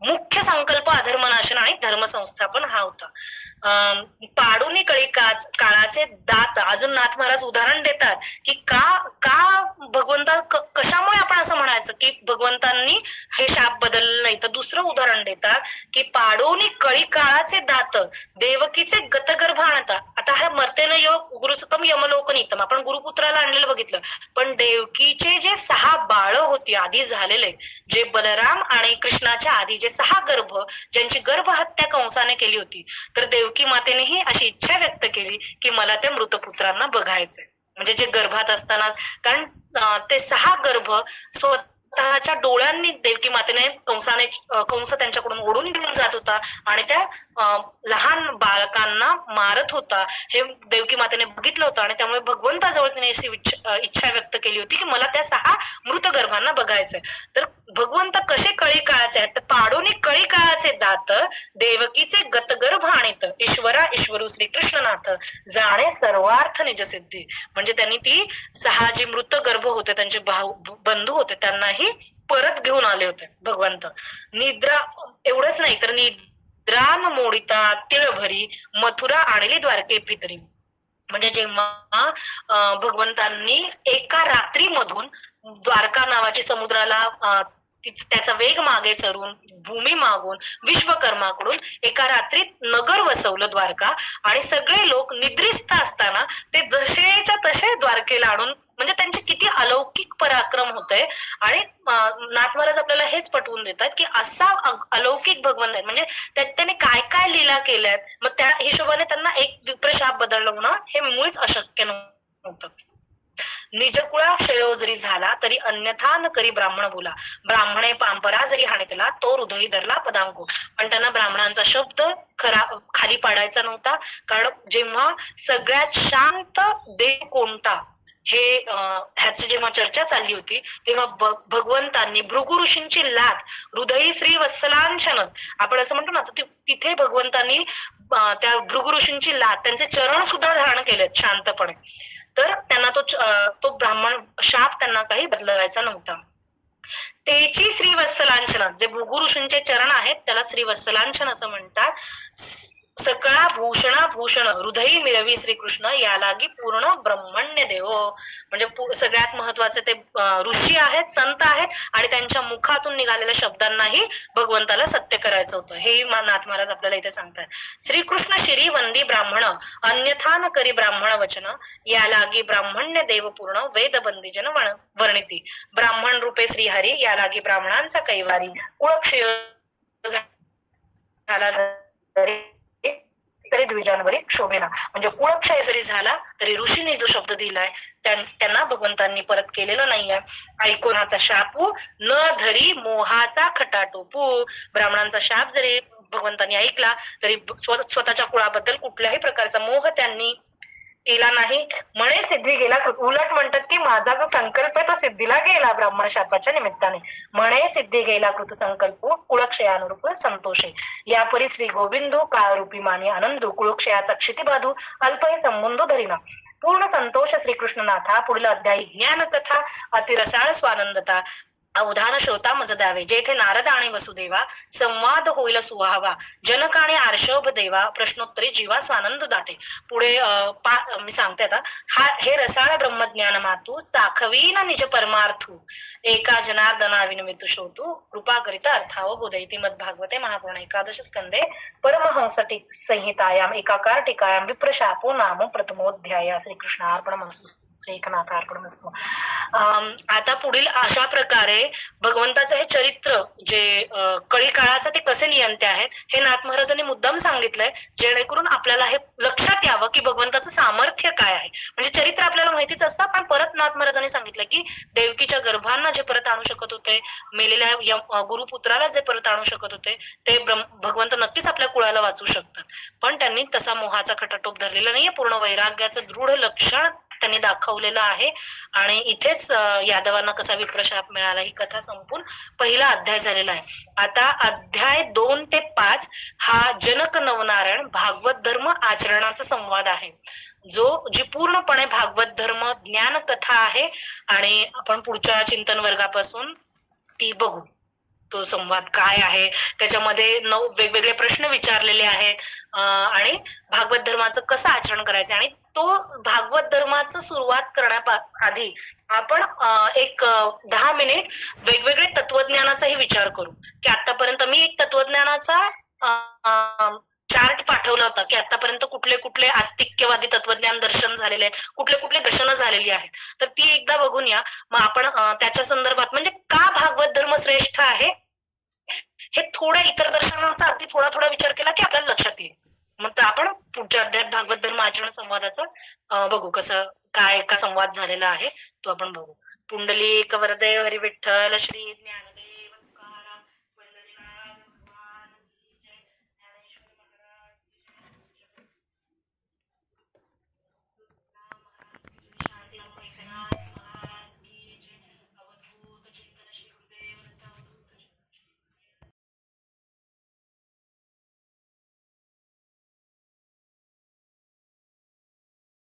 मुख्य संकल्प अधर्मनाशन आणि धर्मसंस्थापन हा होता. पाडूनी काळाचे दात, अजून नाथ महाराज उदाहरण देतात की का भगवंता, कशामुळे आपण असं म्हणायचं की भगवंतांनी हे शाप बदललं नाही. तर दुसरं उदाहरण देतात की पाडोनी कळी काळाचे दात देवकीचे गतगर्भ आणता. आता हा मर्तेन योग गुरुसुतम यमलोकनितम आपण गुरुपुत्राला आणलेलं बघितलं, पण देवकीचे जे 6 बाळ होती आधी झालेले, जे बलराम आणि कृष्णाच्या आधी जे 6 गर्भ, ज्यांची गर्भहत्या कंसाने केली होती, तर देवकी मातेनेही अशी इच्छा व्यक्त केली की मला त्या मृतपुत्रांना बघायचंय. म्हणजे जे गर्भात असतानाच, कारण ते 6 गर्भ स्वतःच्या डोळ्यांनी देवकी मातेने कंस त्यांच्याकडून ओढून घेऊन जात होता आणि त्या लहान बालकांना मारत होता, हे देवकी मातेने बघितलं होतं. आणि त्यामुळे भगवंताजवळ तिने अशी इच्छा व्यक्त केली होती की मला त्या 6 मृत गर्भांना बघायचंय. तर भगवंत कसे कळी काळाचे आहेत, तर पाडोनी कळी काळाचे दात देवकीचे गतगर्भ आणित ईश्वरा ईश्वरू श्रीकृष्णनाथ जाणे सर्वार्थ निजसिद्धी. म्हणजे त्यांनी ती 6 जी मृत गर्भ होते, त्यांचे बंधू होते, त्यांनाही परत घेऊन आले होते भगवंत. निद्रा एवढंच नाही, तर निद्रान मोडिता तिळभरी मथुरा आणली द्वारके भितरी. म्हणजे जेव्हा भगवंतांनी एका रात्रीमधून द्वारका नावाच्या समुद्राला त्याचा वेग मागे सरून, भूमी मागून विश्वकर्माकडून एका रात्रीत नगर वसवलं द्वारका, आणि सगळे लोक निद्रिस्त असताना ते जसेच्या तसे द्वारकेला आणून, म्हणजे त्यांचे किती अलौकिक पराक्रम होते. आणि नाथ महाराज आपल्याला हेच पटवून देतात की असा अलौकिक भगवंत आहे, म्हणजे त्याने काय काय लीला केल्यात. मग त्या हिशोबाने त्यांना एक विप्रशाप बदलवणं हे मुळीच अशक्य नव्हतं. निजकुळा क्षयो जरी झाला तरी अन्यथा न करी ब्राह्मण बोला, ब्राह्मणे पांपरा जरी हाणेतला तो हृदयी धरला पदांको. पण त्यांना ब्राह्मणांचा शब्द खाली पाडायचा नव्हता, कारण जेव्हा सगळ्यात शांत देव कोणता ह्याची जेव्हा चर्चा चालली होती, तेव्हा भगवंतांनी भृगु ऋषींची लाट हृदयी श्री वत्सलांछन, आपण असं म्हणतो ना, तिथे भगवंतांनी त्या भृगु ऋषींची लाट, त्यांचे चरण सुद्धा धारण केलेत शांतपणे. तर त्यांना तो ब्राह्मण शाप त्यांना काही बदलवायचा नव्हता. तेची श्रीवत्सलांछन, जे भृगु ऋषींचे चरण आहेत त्याला श्रीवत्सलांछन असं म्हणतात. सकळा भूषणा भूषण हृदयी मिरवी श्रीकृष्ण या लागी पूर्ण ब्रह्मण्य देव. म्हणजे सगळ्यात महत्वाचे ते ऋषी आहेत, संत आहेत, आणि त्यांच्या मुखातून निघालेल्या शब्दांनाही भगवंताला सत्य करायचं होतं. हे नाथ महाराज आपल्याला इथे सांगतात. श्रीकृष्ण शिरी वंदी ब्राह्मण अन्यथा न करी ब्राह्मण वचन या लागी ब्राह्मण्य देव पूर्ण वेद बंदीजन वर्णिती. ब्राह्मण रूपे श्रीहरी या लागी ब्राह्मणांचा कैवारी कुळक्षय झाला तरी द्विजांवरी शोभेना. म्हणजे कुळक्षय जरी झाला तरी ऋषीने जो शब्द दिलाय त्यांना भगवंतांनी परत केलेलं नाहीये. ऐकोनाचा शापू न धरी मोहाचा खटाटोपू. ब्राह्मणांचा शाप जरी भगवंतांनी ऐकला तरी स्वतःच्या कुळाबद्दल कुठल्याही प्रकारचा मोह त्यांनी केला नाही. म्हणे सिद्धी गेला. उलट म्हणतात की माझा जो संकल्प आहे तो सिद्धीला गेला ब्राह्मण शापाच्या निमित्ताने. म्हणे सिद्धी गेला कृत संकल्प कुळक्षयानुरूप संतोषे. यापरी श्री गोविंदो काळरूपी मानी आनंदो कुळक्षयाचा क्षितिबाधू अल्पही संबंध धरिना. पूर्ण संतोष श्रीकृष्णनाथा. पुढील अध्यायी ज्ञान कथा अतिरसाळ स्वानंदता. अवधान श्रोता मज द्यावे. जेथे नारद आणि वसुदेवा संवाद होईल सुहावा. जनक आणि आर्षभ देवा प्रश्नोत्तरी जीवा स्वानंद दाटे. पुढे मी सांगते आता. हे रसाळ ब्रह्मज्ञान मातू साखवीन निज परमार्थू. एका जनार्दना विनमितु शोतू कृपा करिता अर्थाव बोधयती. मद्भागवते महापुराण एकादश स्कंदे परमहंस संहितायाम एकाकार टीकायाम विप्रशापो नाम प्रथमोध्याय. श्रीकृष्णार्पणमस्तु. श्रीनाथार्पणमस्तु. आता पुढील अशा प्रकारे भगवंताचं हे चरित्र जे कळी काळाचं ते कसे नियंते आहेत हे नाथ महाराजांनी मुद्दाम सांगितलंय जेणेकरून आपल्याला हे लक्षात यावं की भगवंताचं सामर्थ्य काय आहे. म्हणजे चरित्र आपल्याला माहितीच असतं पण परत नाथ महाराजांनी सांगितलं की देवकीच्या गर्भांना जे परत आणू शकत होते, मेलेल्या गुरुपुत्राला जे परत आणू शकत होते ते भगवंत नक्कीच आपल्या कुळाला वाचू शकतात. पण त्यांनी तसा मोहाचा खटाटोप धरलेला नाहीये. पूर्ण वैराग्याचं दृढ लक्षण त्यांनी दाखवलेलं आहे. आणि इथेच यादवांना कसा विप्रशाप मिळाला ही कथा संपून पहिला अध्याय झालेला आहे. आता अध्याय 2 ते 5 हा जनक नवनारायण भागवत धर्म आचरणाचा संवाद आहे. जी पूर्णपणे भागवत धर्म ज्ञान कथा आहे. आणि आपण पुढच्या चिंतन वर्गापासून ती बघू तो संवाद काय आहे. त्याच्यामध्ये 9 वेगवेगळे प्रश्न विचारलेले आहेत आणि भागवत धर्माचं कसं आचरण करायचं. आणि तो भागवत धर्माचं सुरुवात करण्याआधी आपण एक 10 मिनिट वेगवेगळे तत्वज्ञानाचाही विचार करू की आतापर्यंत मी एक तत्वज्ञानाचा चार्ट पाठवला होता की आतापर्यंत कुठले कुठले आस्तिक्यवादी तत्वज्ञान दर्शन झालेले आहेत, कुठले कुठले दर्शनं झालेली आहेत. तर ती एकदा बघून या. मग आपण त्याच्या संदर्भात म्हणजे का भागवत धर्म श्रेष्ठ आहे हे थोड्या इतर दर्शनांचा अगदी थोडा थोडा विचार केला की आपल्याला लक्षात येईल. मग आपण पुढच्या अध्यायात भागवत धर्म आचरण संवादाचं बघू कसं काय का संवाद झालेला आहे तो आपण बघू. पुंडलिक वरदे हरी विठ्ठल श्री ज्ञान